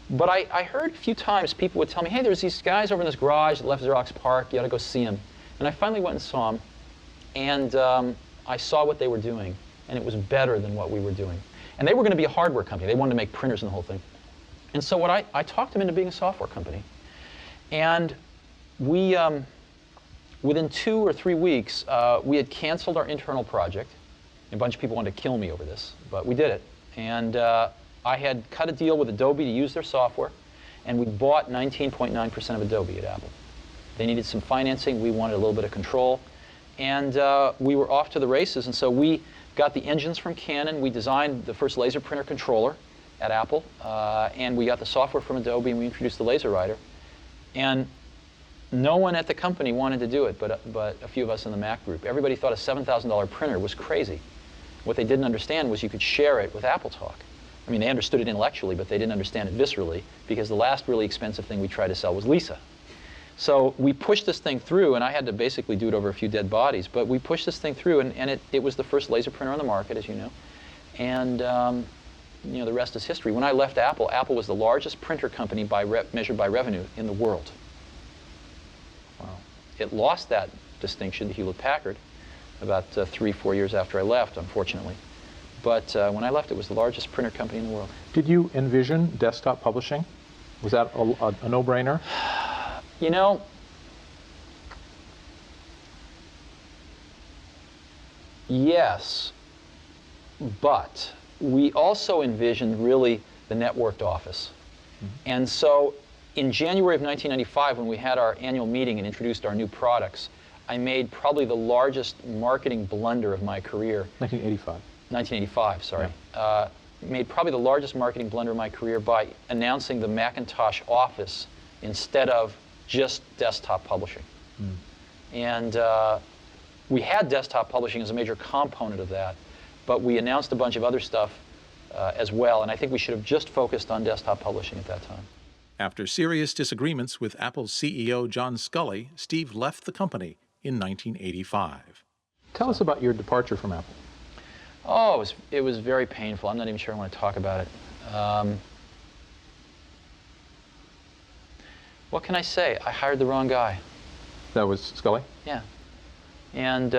But I heard a few times people would tell me, hey, there's these guys over in this garage that left Xerox PARC, you ought to go see them. And I finally went and saw them, and I saw what they were doing, and it was better than what we were doing. And they were going to be a hardware company. They wanted to make printers and the whole thing. And so I talked them into being a software company. And we, within 2 or 3 weeks, we had canceled our internal project. A bunch of people wanted to kill me over this, but we did it. And I had cut a deal with Adobe to use their software, and we bought 19.9% of Adobe at Apple. They needed some financing. We wanted a little bit of control. And we were off to the races. And so we got the engines from Canon. We designed the first laser printer controller at Apple. And we got the software from Adobe, and we introduced the LaserWriter. And no one at the company wanted to do it but a few of us in the Mac group. Everybody thought a $7,000 printer was crazy. What they didn't understand was you could share it with AppleTalk. I mean, they understood it intellectually, but they didn't understand it viscerally, because the last really expensive thing we tried to sell was Lisa. So we pushed this thing through, and I had to basically do it over a few dead bodies, but we pushed this thing through, and it was the first laser printer on the market, as you know. And you know, the rest is history. When I left Apple, Apple was the largest printer company measured by revenue in the world. Wow. It lost that distinction to Hewlett-Packard about 3 or 4 years after I left, unfortunately. But when I left, it was the largest printer company in the world. Did you envision desktop publishing? Was that a no-brainer? You know, yes, but we also envisioned really the networked office. Mm-hmm. And so in January of 1995, when we had our annual meeting and introduced our new products, I made probably the largest marketing blunder of my career. 1985, sorry. Yeah. Made probably the largest marketing blunder of my career by announcing the Macintosh Office instead of just desktop publishing. Mm. And we had desktop publishing as a major component of that, but we announced a bunch of other stuff as well, and I think we should have just focused on desktop publishing at that time. After serious disagreements with Apple's CEO John Sculley, Steve left the company in 1985. Tell us about your departure from Apple. Oh, it was very painful. I'm not even sure I want to talk about it. What can I say? I hired the wrong guy. That was Sculley? Yeah. And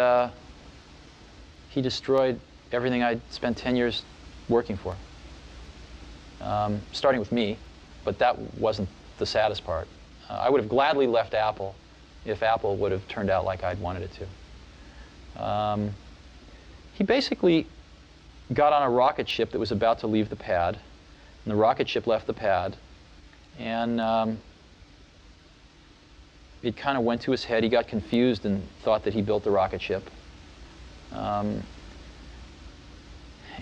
he destroyed everything I'd spent 10 years working for. Starting with me, but that wasn't the saddest part. I would have gladly left Apple if Apple would have turned out like I'd wanted it to. He basically got on a rocket ship that was about to leave the pad, and the rocket ship left the pad, and it kind of went to his head. He got confused and thought that he built the rocket ship. And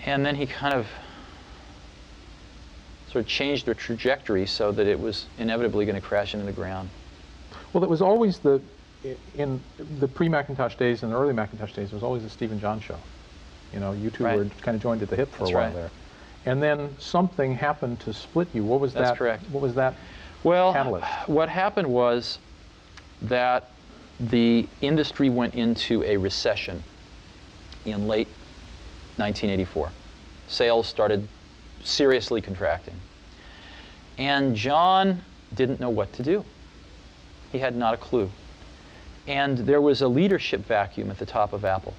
then he kind of sort of changed the trajectory so that it was inevitably going to crash into the ground. Well, it was always in the pre-Macintosh days and the early Macintosh days, it was always the Steve and John show. You know, you two Right. were kind of joined at the hip for That's a while right. there. And then something happened to split you. What was That's that? correct. What was that Well, catalyst? what happened was that the industry went into a recession in late 1984. Sales started seriously contracting. And John didn't know what to do. He had not a clue. And there was a leadership vacuum at the top of Apple.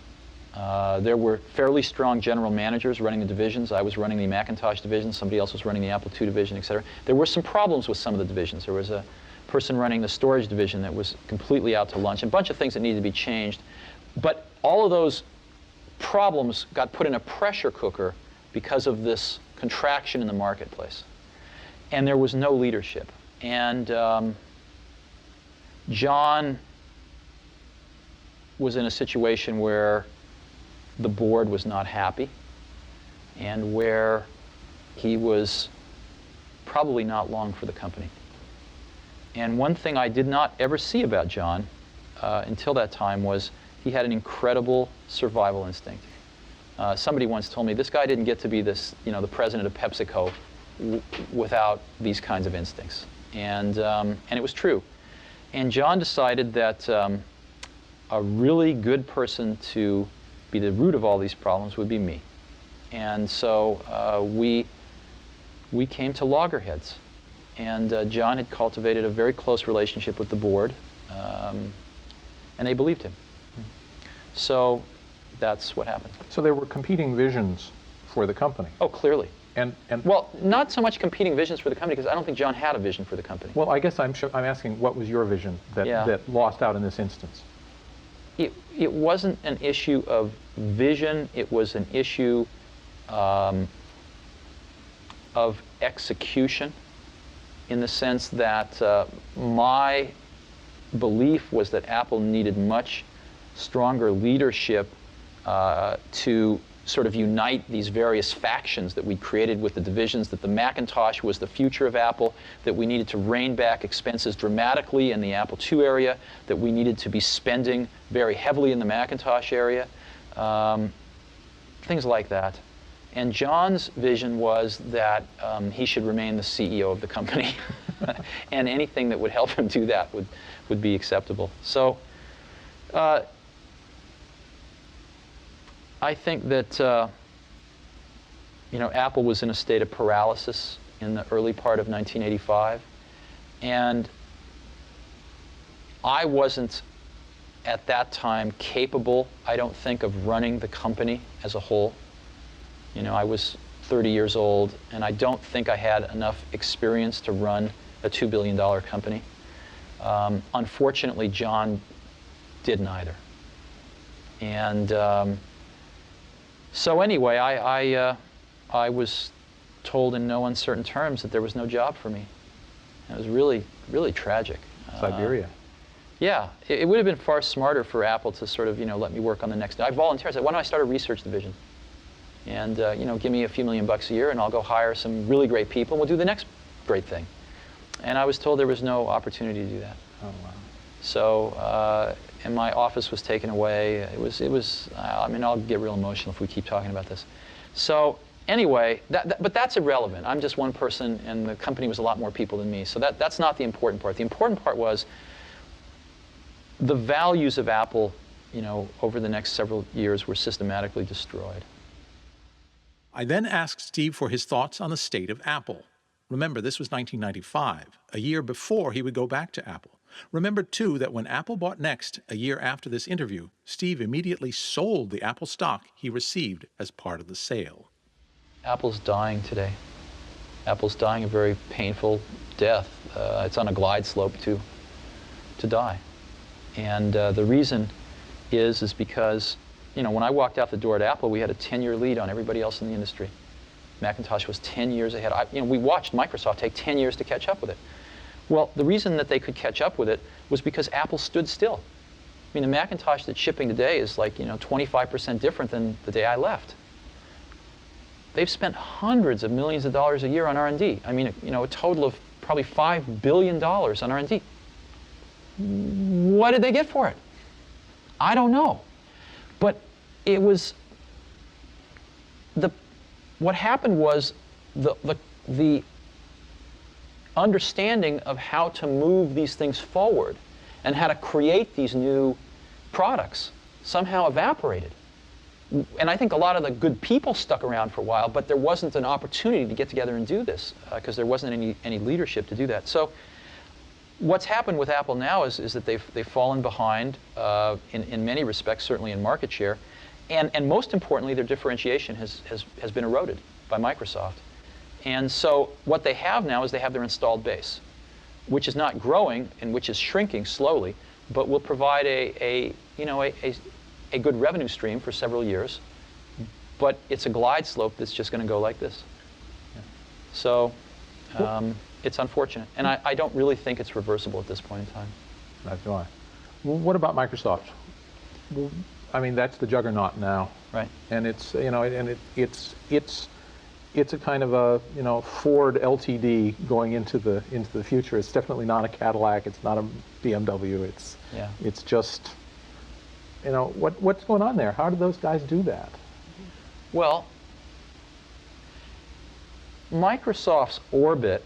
There were fairly strong general managers running the divisions. I was running the Macintosh division. Somebody else was running the Apple II division, et cetera. There were some problems with some of the divisions. There was a person running the storage division that was completely out to lunch, and a bunch of things that needed to be changed. But all of those problems got put in a pressure cooker because of this contraction in the marketplace. And there was no leadership. And John was in a situation where the board was not happy and where he was probably not long for the company. And one thing I did not ever see about John until that time was he had an incredible survival instinct. Somebody once told me, this guy didn't get to be the president of PepsiCo without these kinds of instincts. And it was true. And John decided that a really good person to be the root of all these problems would be me. And so we came to loggerheads. And John had cultivated a very close relationship with the board, and they believed him. So that's what happened. So there were competing visions for the company. Oh, clearly. And Well, not so much competing visions for the company, because I don't think John had a vision for the company. well, I guess I'm asking, what was your vision that, Yeah. that lost out in this instance? It wasn't an issue of vision, it was an issue of execution, in the sense that my belief was that Apple needed much stronger leadership to sort of unite these various factions that we created with the divisions, that the Macintosh was the future of Apple, that we needed to rein back expenses dramatically in the Apple II area, that we needed to be spending very heavily in the Macintosh area, things like that. And John's vision was that he should remain the CEO of the company, and anything that would help him do that would be acceptable. So I think that Apple was in a state of paralysis in the early part of 1985, and I wasn't at that time capable, I don't think, of running the company as a whole. I was 30 years old, and I don't think I had enough experience to run a $2 billion company. Unfortunately, John did neither. And so anyway, I was told in no uncertain terms that there was no job for me. It was really, really tragic. Siberia. Yeah, it would have been far smarter for Apple to sort of, let me work on the next. I volunteered. I said, why don't I start a research division? And give me a few $1 million a year, and I'll go hire some really great people, and we'll do the next great thing. And I was told there was no opportunity to do that. Oh, wow. So, and my office was taken away. It was. I mean, I'll get real emotional if we keep talking about this. So anyway, but that's irrelevant. I'm just one person, and the company was a lot more people than me. So that's not the important part. The important part was the values of Apple, over the next several years were systematically destroyed. I then asked Steve for his thoughts on the state of Apple. Remember, this was 1995, a year before he would go back to Apple. Remember, too, that when Apple bought Next, a year after this interview, Steve immediately sold the Apple stock he received as part of the sale. Apple's dying today. Apple's dying a very painful death. It's on a glide slope to die. And the reason is because, when I walked out the door at Apple, we had a 10-year lead on everybody else in the industry. Macintosh was 10 years ahead. We watched Microsoft take 10 years to catch up with it. Well, the reason that they could catch up with it was because Apple stood still. I mean, the Macintosh that's shipping today is like, 25% different than the day I left. They've spent hundreds of millions of dollars a year on R&D. I mean, a total of probably $5 billion on R&D. What did they get for it? I don't know. But it was what happened was the understanding of how to move these things forward and how to create these new products somehow evaporated. And I think a lot of the good people stuck around for a while, but there wasn't an opportunity to get together and do this because there wasn't any leadership to do that. So what's happened with Apple now is that they've fallen behind in many respects, certainly in market share, and most importantly, their differentiation has been eroded by Microsoft. And so what they have now is they have their installed base, which is not growing and which is shrinking slowly, but will provide a good revenue stream for several years. But it's a glide slope that's just going to go like this. Yeah. So it's unfortunate, and I don't really think it's reversible at this point in time. That's why. Well, what about Microsoft? Well, I mean, that's the juggernaut now. Right. And it's it's a kind of a Ford LTD going into the future. It's definitely not a Cadillac. It's not a BMW. It's just what's going on there? How did those guys do that? Well, Microsoft's Orbit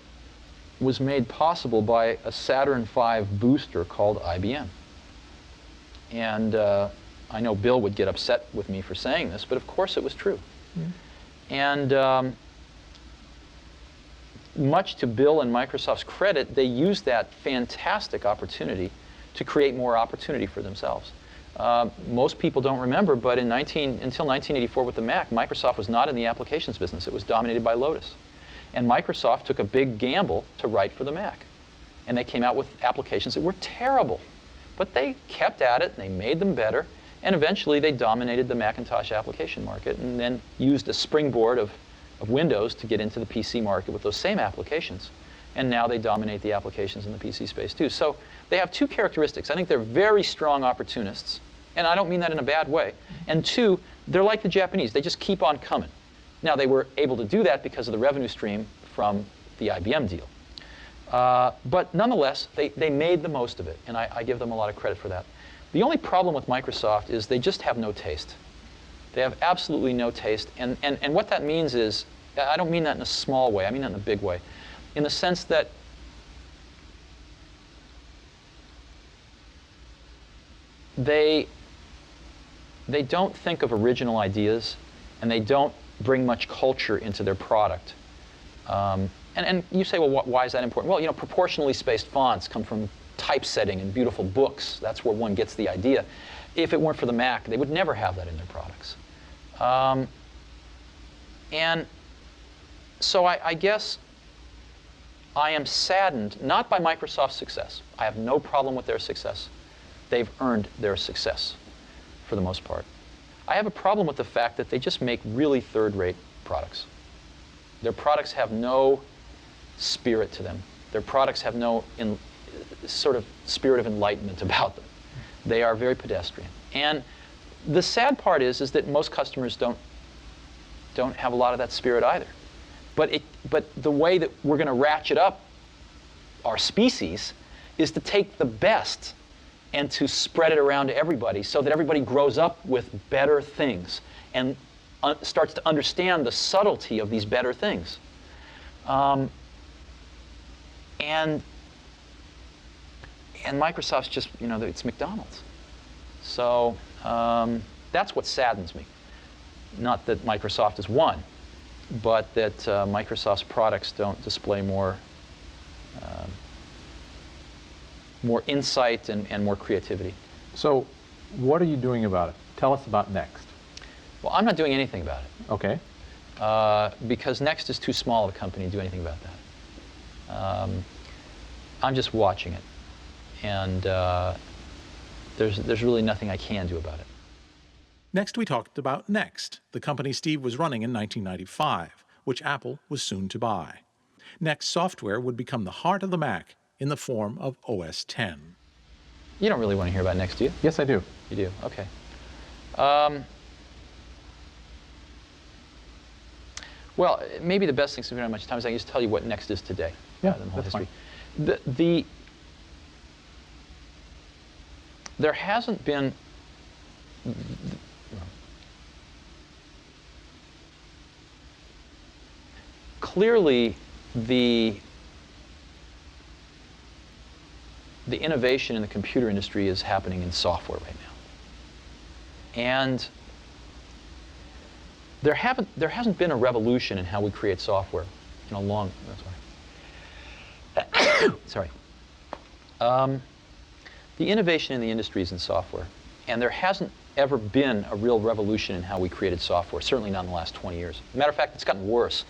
was made possible by a Saturn V booster called IBM. And I know Bill would get upset with me for saying this, but of course it was true. Mm. And much to Bill and Microsoft's credit, they used that fantastic opportunity to create more opportunity for themselves. Most people don't remember, but until 1984 with the Mac, Microsoft was not in the applications business. It was dominated by Lotus. And Microsoft took a big gamble to write for the Mac. And they came out with applications that were terrible. But they kept at it, and they made them better, and eventually they dominated the Macintosh application market and then used a springboard of Windows to get into the PC market with those same applications. And now they dominate the applications in the PC space too. So they have two characteristics. I think they're very strong opportunists, and I don't mean that in a bad way. And two, they're like the Japanese. They just keep on coming. Now, they were able to do that because of the revenue stream from the IBM deal. But nonetheless, they made the most of it, and I give them a lot of credit for that. The only problem with Microsoft is they just have no taste. They have absolutely no taste, and what that means is, I don't mean that in a small way, I mean that in a big way, in the sense that they don't think of original ideas, and they don't bring much culture into their product. And you say, well, why is that important? Well, proportionally spaced fonts come from typesetting and beautiful books. That's where one gets the idea. If it weren't for the Mac, they would never have that in their products. And so I guess I am saddened, not by Microsoft's success. I have no problem with their success. They've earned their success, for the most part. I have a problem with the fact that they just make really third-rate products. Their products have no spirit to them. Their products have no sort of spirit of enlightenment about them. They are very pedestrian. And the sad part is that most customers don't have a lot of that spirit either. But the way that we're going to ratchet up our species is to take the best and to spread it around to everybody so that everybody grows up with better things and starts to understand the subtlety of these better things. And Microsoft's just, it's McDonald's. So that's what saddens me. Not that Microsoft has won, but that Microsoft's products don't display more insight and more creativity. So what are you doing about it? Tell us about Next. Well, I'm not doing anything about it. Okay. Because Next is too small of a company to do anything about that. I'm just watching it. And there's really nothing I can do about it. Next, we talked about Next, the company Steve was running in 1995, which Apple was soon to buy. Next software would become the heart of the Mac in the form of OS X. You don't really want to hear about Next, do you? Yes, I do. You do? Okay. Well, maybe the best thing, since we don't have much time, is I can just tell you what Next is today. Yeah, the whole that's history. fine. There hasn't been clearly the innovation in the computer industry is happening in software right now. And there hasn't been a revolution in how we create software in a long, sorry. The innovation in the industry is in software, and there hasn't ever been a real revolution in how we created software, certainly not in the last 20 years. As a matter of fact, it's gotten worse.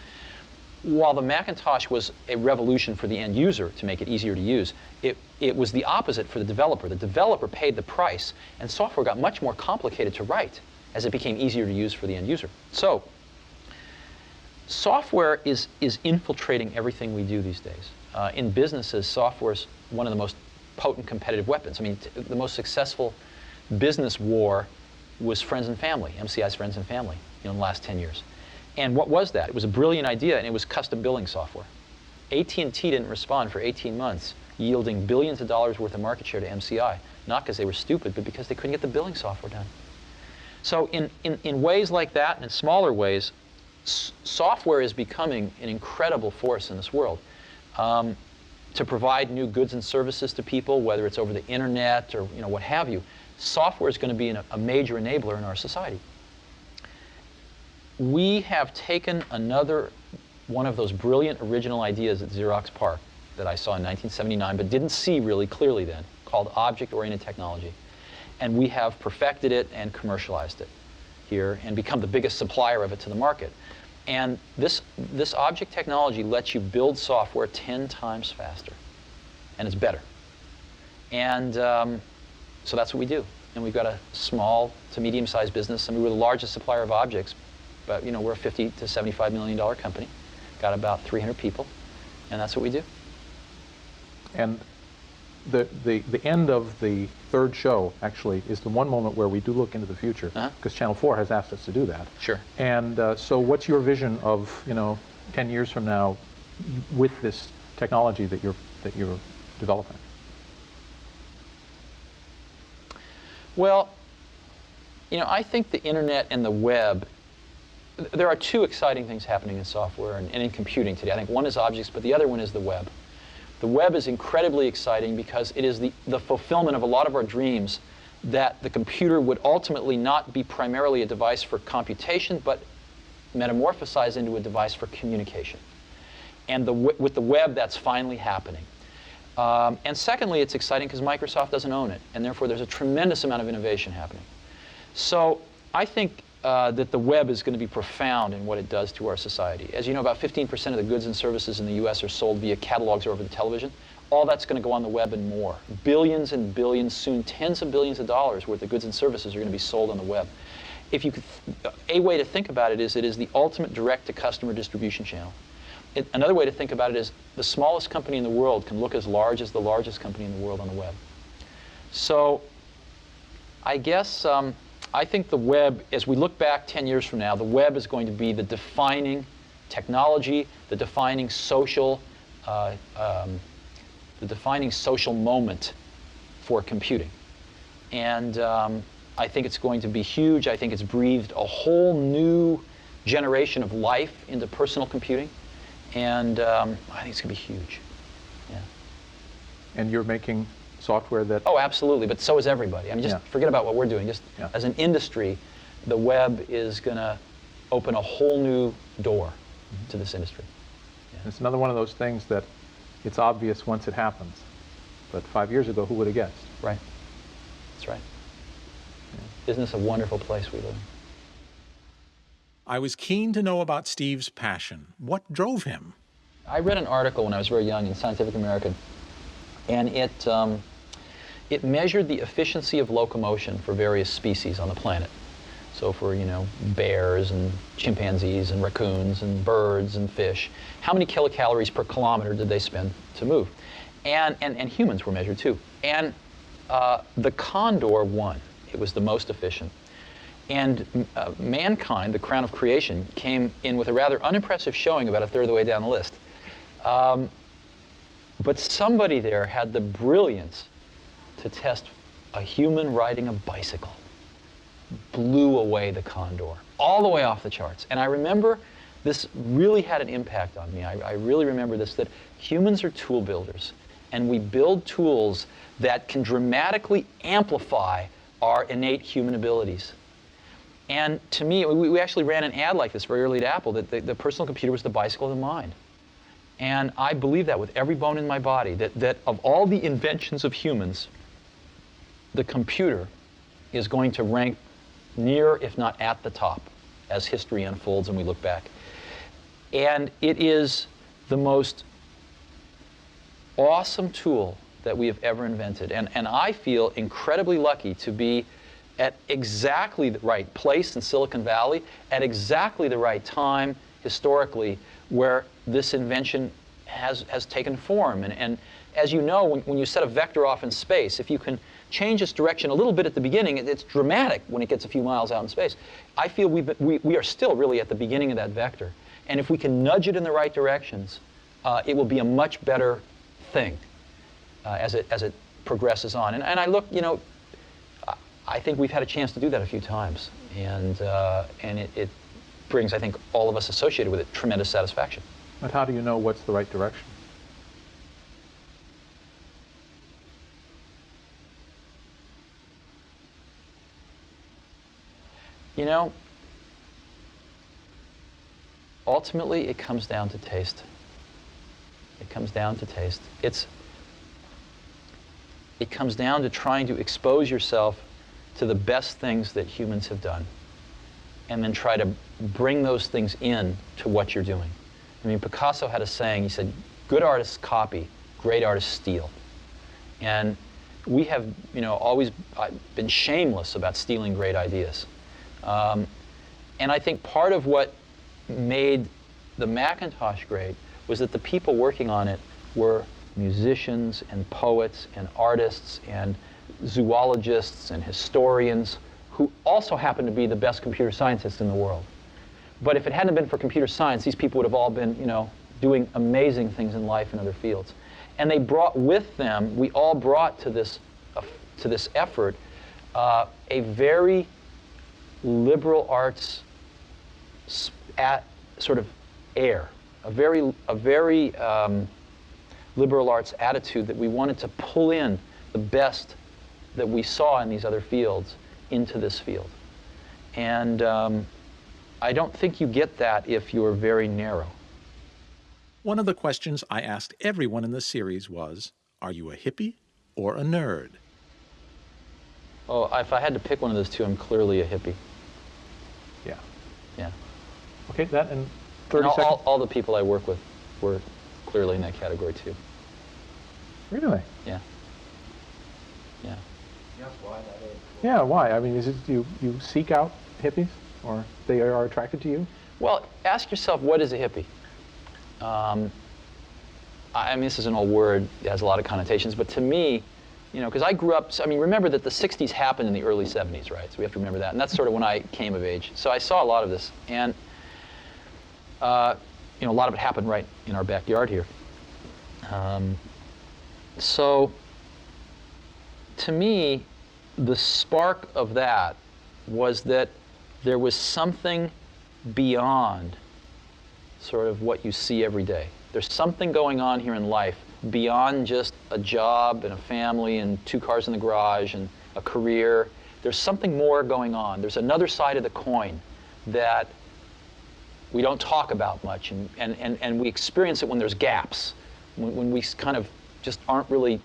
While the Macintosh was a revolution for the end user to make it easier to use, it was the opposite for the developer. The developer paid the price, and software got much more complicated to write as it became easier to use for the end user. So, software is infiltrating everything we do these days. In businesses, software is one of the most potent competitive weapons. I mean, the most successful business war was friends and family, MCI's friends and family, in the last 10 years. And what was that? It was a brilliant idea, and it was custom billing software. AT&T didn't respond for 18 months, yielding billions of dollars worth of market share to MCI, not because they were stupid, but because they couldn't get the billing software done. So in ways like that, and in smaller ways, software is becoming an incredible force in this world. To provide new goods and services to people, whether it's over the internet or what have you, software is going to be a major enabler in our society. We have taken another one of those brilliant original ideas at Xerox PARC that I saw in 1979, but didn't see really clearly then, called object-oriented technology. And we have perfected it and commercialized it here and become the biggest supplier of it to the market. And this object technology lets you build software 10 times faster, and it's better. And so that's what we do. And we've got a small to medium-sized business. I mean, we're the largest supplier of objects, but we're a $50 to $75 million company. Got about 300 people, and that's what we do. And the end of the third show, actually, is the one moment where we do look into the future, because Channel 4 has asked us to do that. Sure. And so what's your vision of, 10 years from now with this technology that you're developing? Well, I think the internet and the web, there are two exciting things happening in software and in computing today. I think one is objects, but the other one is the web. The web is incredibly exciting because it is the fulfillment of a lot of our dreams that the computer would ultimately not be primarily a device for computation, but metamorphosize into a device for communication. And with the web, that's finally happening. And secondly, it's exciting because Microsoft doesn't own it, and therefore there's a tremendous amount of innovation happening. So I think that the web is going to be profound in what it does to our society. As you know, about 15% of the goods and services in the US are sold via catalogs or over the television. All that's going to go on the web and more. Billions and billions, soon tens of billions of dollars worth of goods and services are going to be sold on the web. If you could, a way to think about it is the ultimate direct-to-customer distribution channel. Another way to think about it is the smallest company in the world can look as large as the largest company in the world on the web. So I guess I think the web, as we look back 10 years from now, the web is going to be the defining technology, the defining social moment for computing. And I think it's going to be huge. I think it's breathed a whole new generation of life into personal computing. And I think it's going to be huge. Yeah. And you're making software that... Oh, absolutely. But so is everybody. I mean, just forget about what we're doing. Just as an industry, the web is going to open a whole new door to this industry. Yeah. It's another one of those things that it's obvious once it happens. But 5 years ago, who would have guessed? Right. That's right. Yeah. Isn't this a wonderful place we live in? I was keen to know about Steve's passion. What drove him? I read an article when I was very young in Scientific American, and it measured the efficiency of locomotion for various species on the planet. So for, bears and chimpanzees and raccoons and birds and fish, how many kilocalories per kilometer did they spend to move? And humans were measured too. And the condor won. It was the most efficient. And mankind, the crown of creation, came in with a rather unimpressive showing about a third of the way down the list. But somebody there had the brilliance to test a human riding a bicycle. Blew away the condor, all the way off the charts. And I remember this really had an impact on me. I really remember this, that humans are tool builders, and we build tools that can dramatically amplify our innate human abilities. And to me, we actually ran an ad like this very early at Apple, that the personal computer was the bicycle of the mind. And I believe that with every bone in my body, that of all the inventions of humans, the computer is going to rank near, if not at the top, as history unfolds and we look back. And it is the most awesome tool that we have ever invented. And I feel incredibly lucky to be at exactly the right place in Silicon Valley, at exactly the right time historically, where this invention has taken form. And as you know, when you set a vector off in space, if you can change its direction a little bit at the beginning, it's dramatic when it gets a few miles out in space. I feel we are still really at the beginning of that vector. And if we can nudge it in the right directions, it will be a much better thing as it progresses on. And I look, I think we've had a chance to do that a few times. And it brings, I think, all of us associated with it tremendous satisfaction. But how do you know what's the right direction? ultimately, it comes down to taste. It comes down to taste. It comes down to trying to expose yourself to the best things that humans have done, and then try to bring those things in to what you're doing. I mean, Picasso had a saying, he said, good artists copy, great artists steal. And we have, always been shameless about stealing great ideas. And I think part of what made the Macintosh great was that the people working on it were musicians and poets and artists and zoologists and historians who also happened to be the best computer scientists in the world. But if it hadn't been for computer science, these people would have all been, doing amazing things in life in other fields. And they brought with them, we all brought to this effort a very liberal arts sort of air, a very liberal arts attitude that we wanted to pull in the best that we saw in these other fields into this field. And I don't think you get that if you're very narrow. One of the questions I asked everyone in the series was, are you a hippie or a nerd? Oh, if I had to pick one of those two, I'm clearly a hippie. Yeah. Yeah. Okay, that in 30 And seconds. all the people I work with were clearly in that category too. Really? Yeah. Yeah. Yeah, why? I mean, is it you seek out hippies, or they are attracted to you? Well, ask yourself, what is a hippie? I mean, this is an old word, it has a lot of connotations, but to me, because I grew up, remember that the 60s happened in the early 70s, right? So we have to remember that, and that's sort of when I came of age. So I saw a lot of this, and a lot of it happened right in our backyard here. So to me, the spark of that was that there was something beyond sort of what you see every day. There's something going on here in life beyond just a job and a family and 2 cars in the garage and a career. There's something more going on. There's another side of the coin that we don't talk about much, and we experience it when there's gaps, when we kind of just aren't really,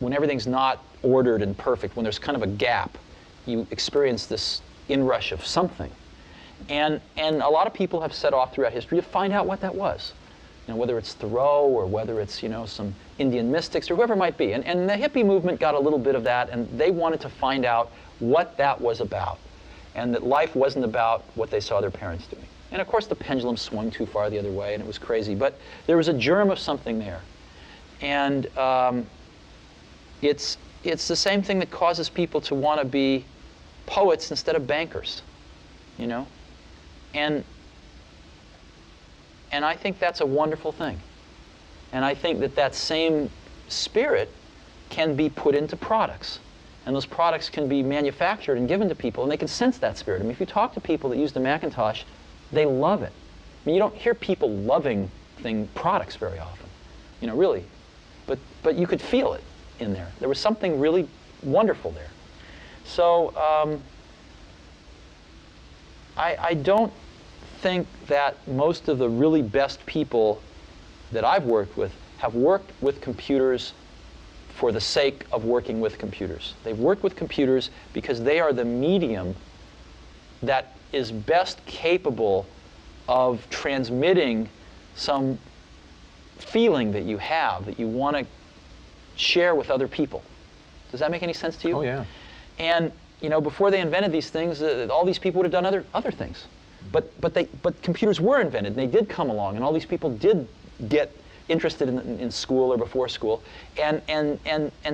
when everything's not ordered and perfect, when there's kind of a gap, you experience this inrush of something. And a lot of people have set off throughout history to find out what that was. Whether it's Thoreau or whether it's, some Indian mystics or whoever it might be. And the hippie movement got a little bit of that, and they wanted to find out what that was about. And that life wasn't about what they saw their parents doing. And of course the pendulum swung too far the other way and it was crazy, but there was a germ of something there. And it's the same thing that causes people to want to be poets instead of bankers, And I think that's a wonderful thing. And I think that same spirit can be put into products. And those products can be manufactured and given to people, and they can sense that spirit. I mean, if you talk to people that use the Macintosh, they love it. I mean, you don't hear people loving products very often, really. But you could feel it in there. There was something really wonderful there. So I don't think that most of the really best people that I've worked with have worked with computers for the sake of working with computers. They've worked with computers because they are the medium that is best capable of transmitting some feeling that you have, that you want to share with other people. Does that make any sense to you? Oh, yeah. And before they invented these things, all these people would have done other things. But computers were invented, and they did come along, and all these people did get interested in school or before school, and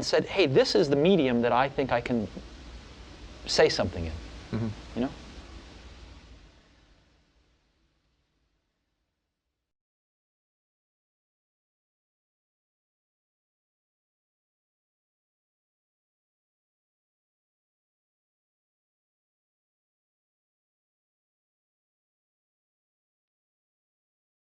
said, hey, this is the medium that I think I can say something in. Mm-hmm.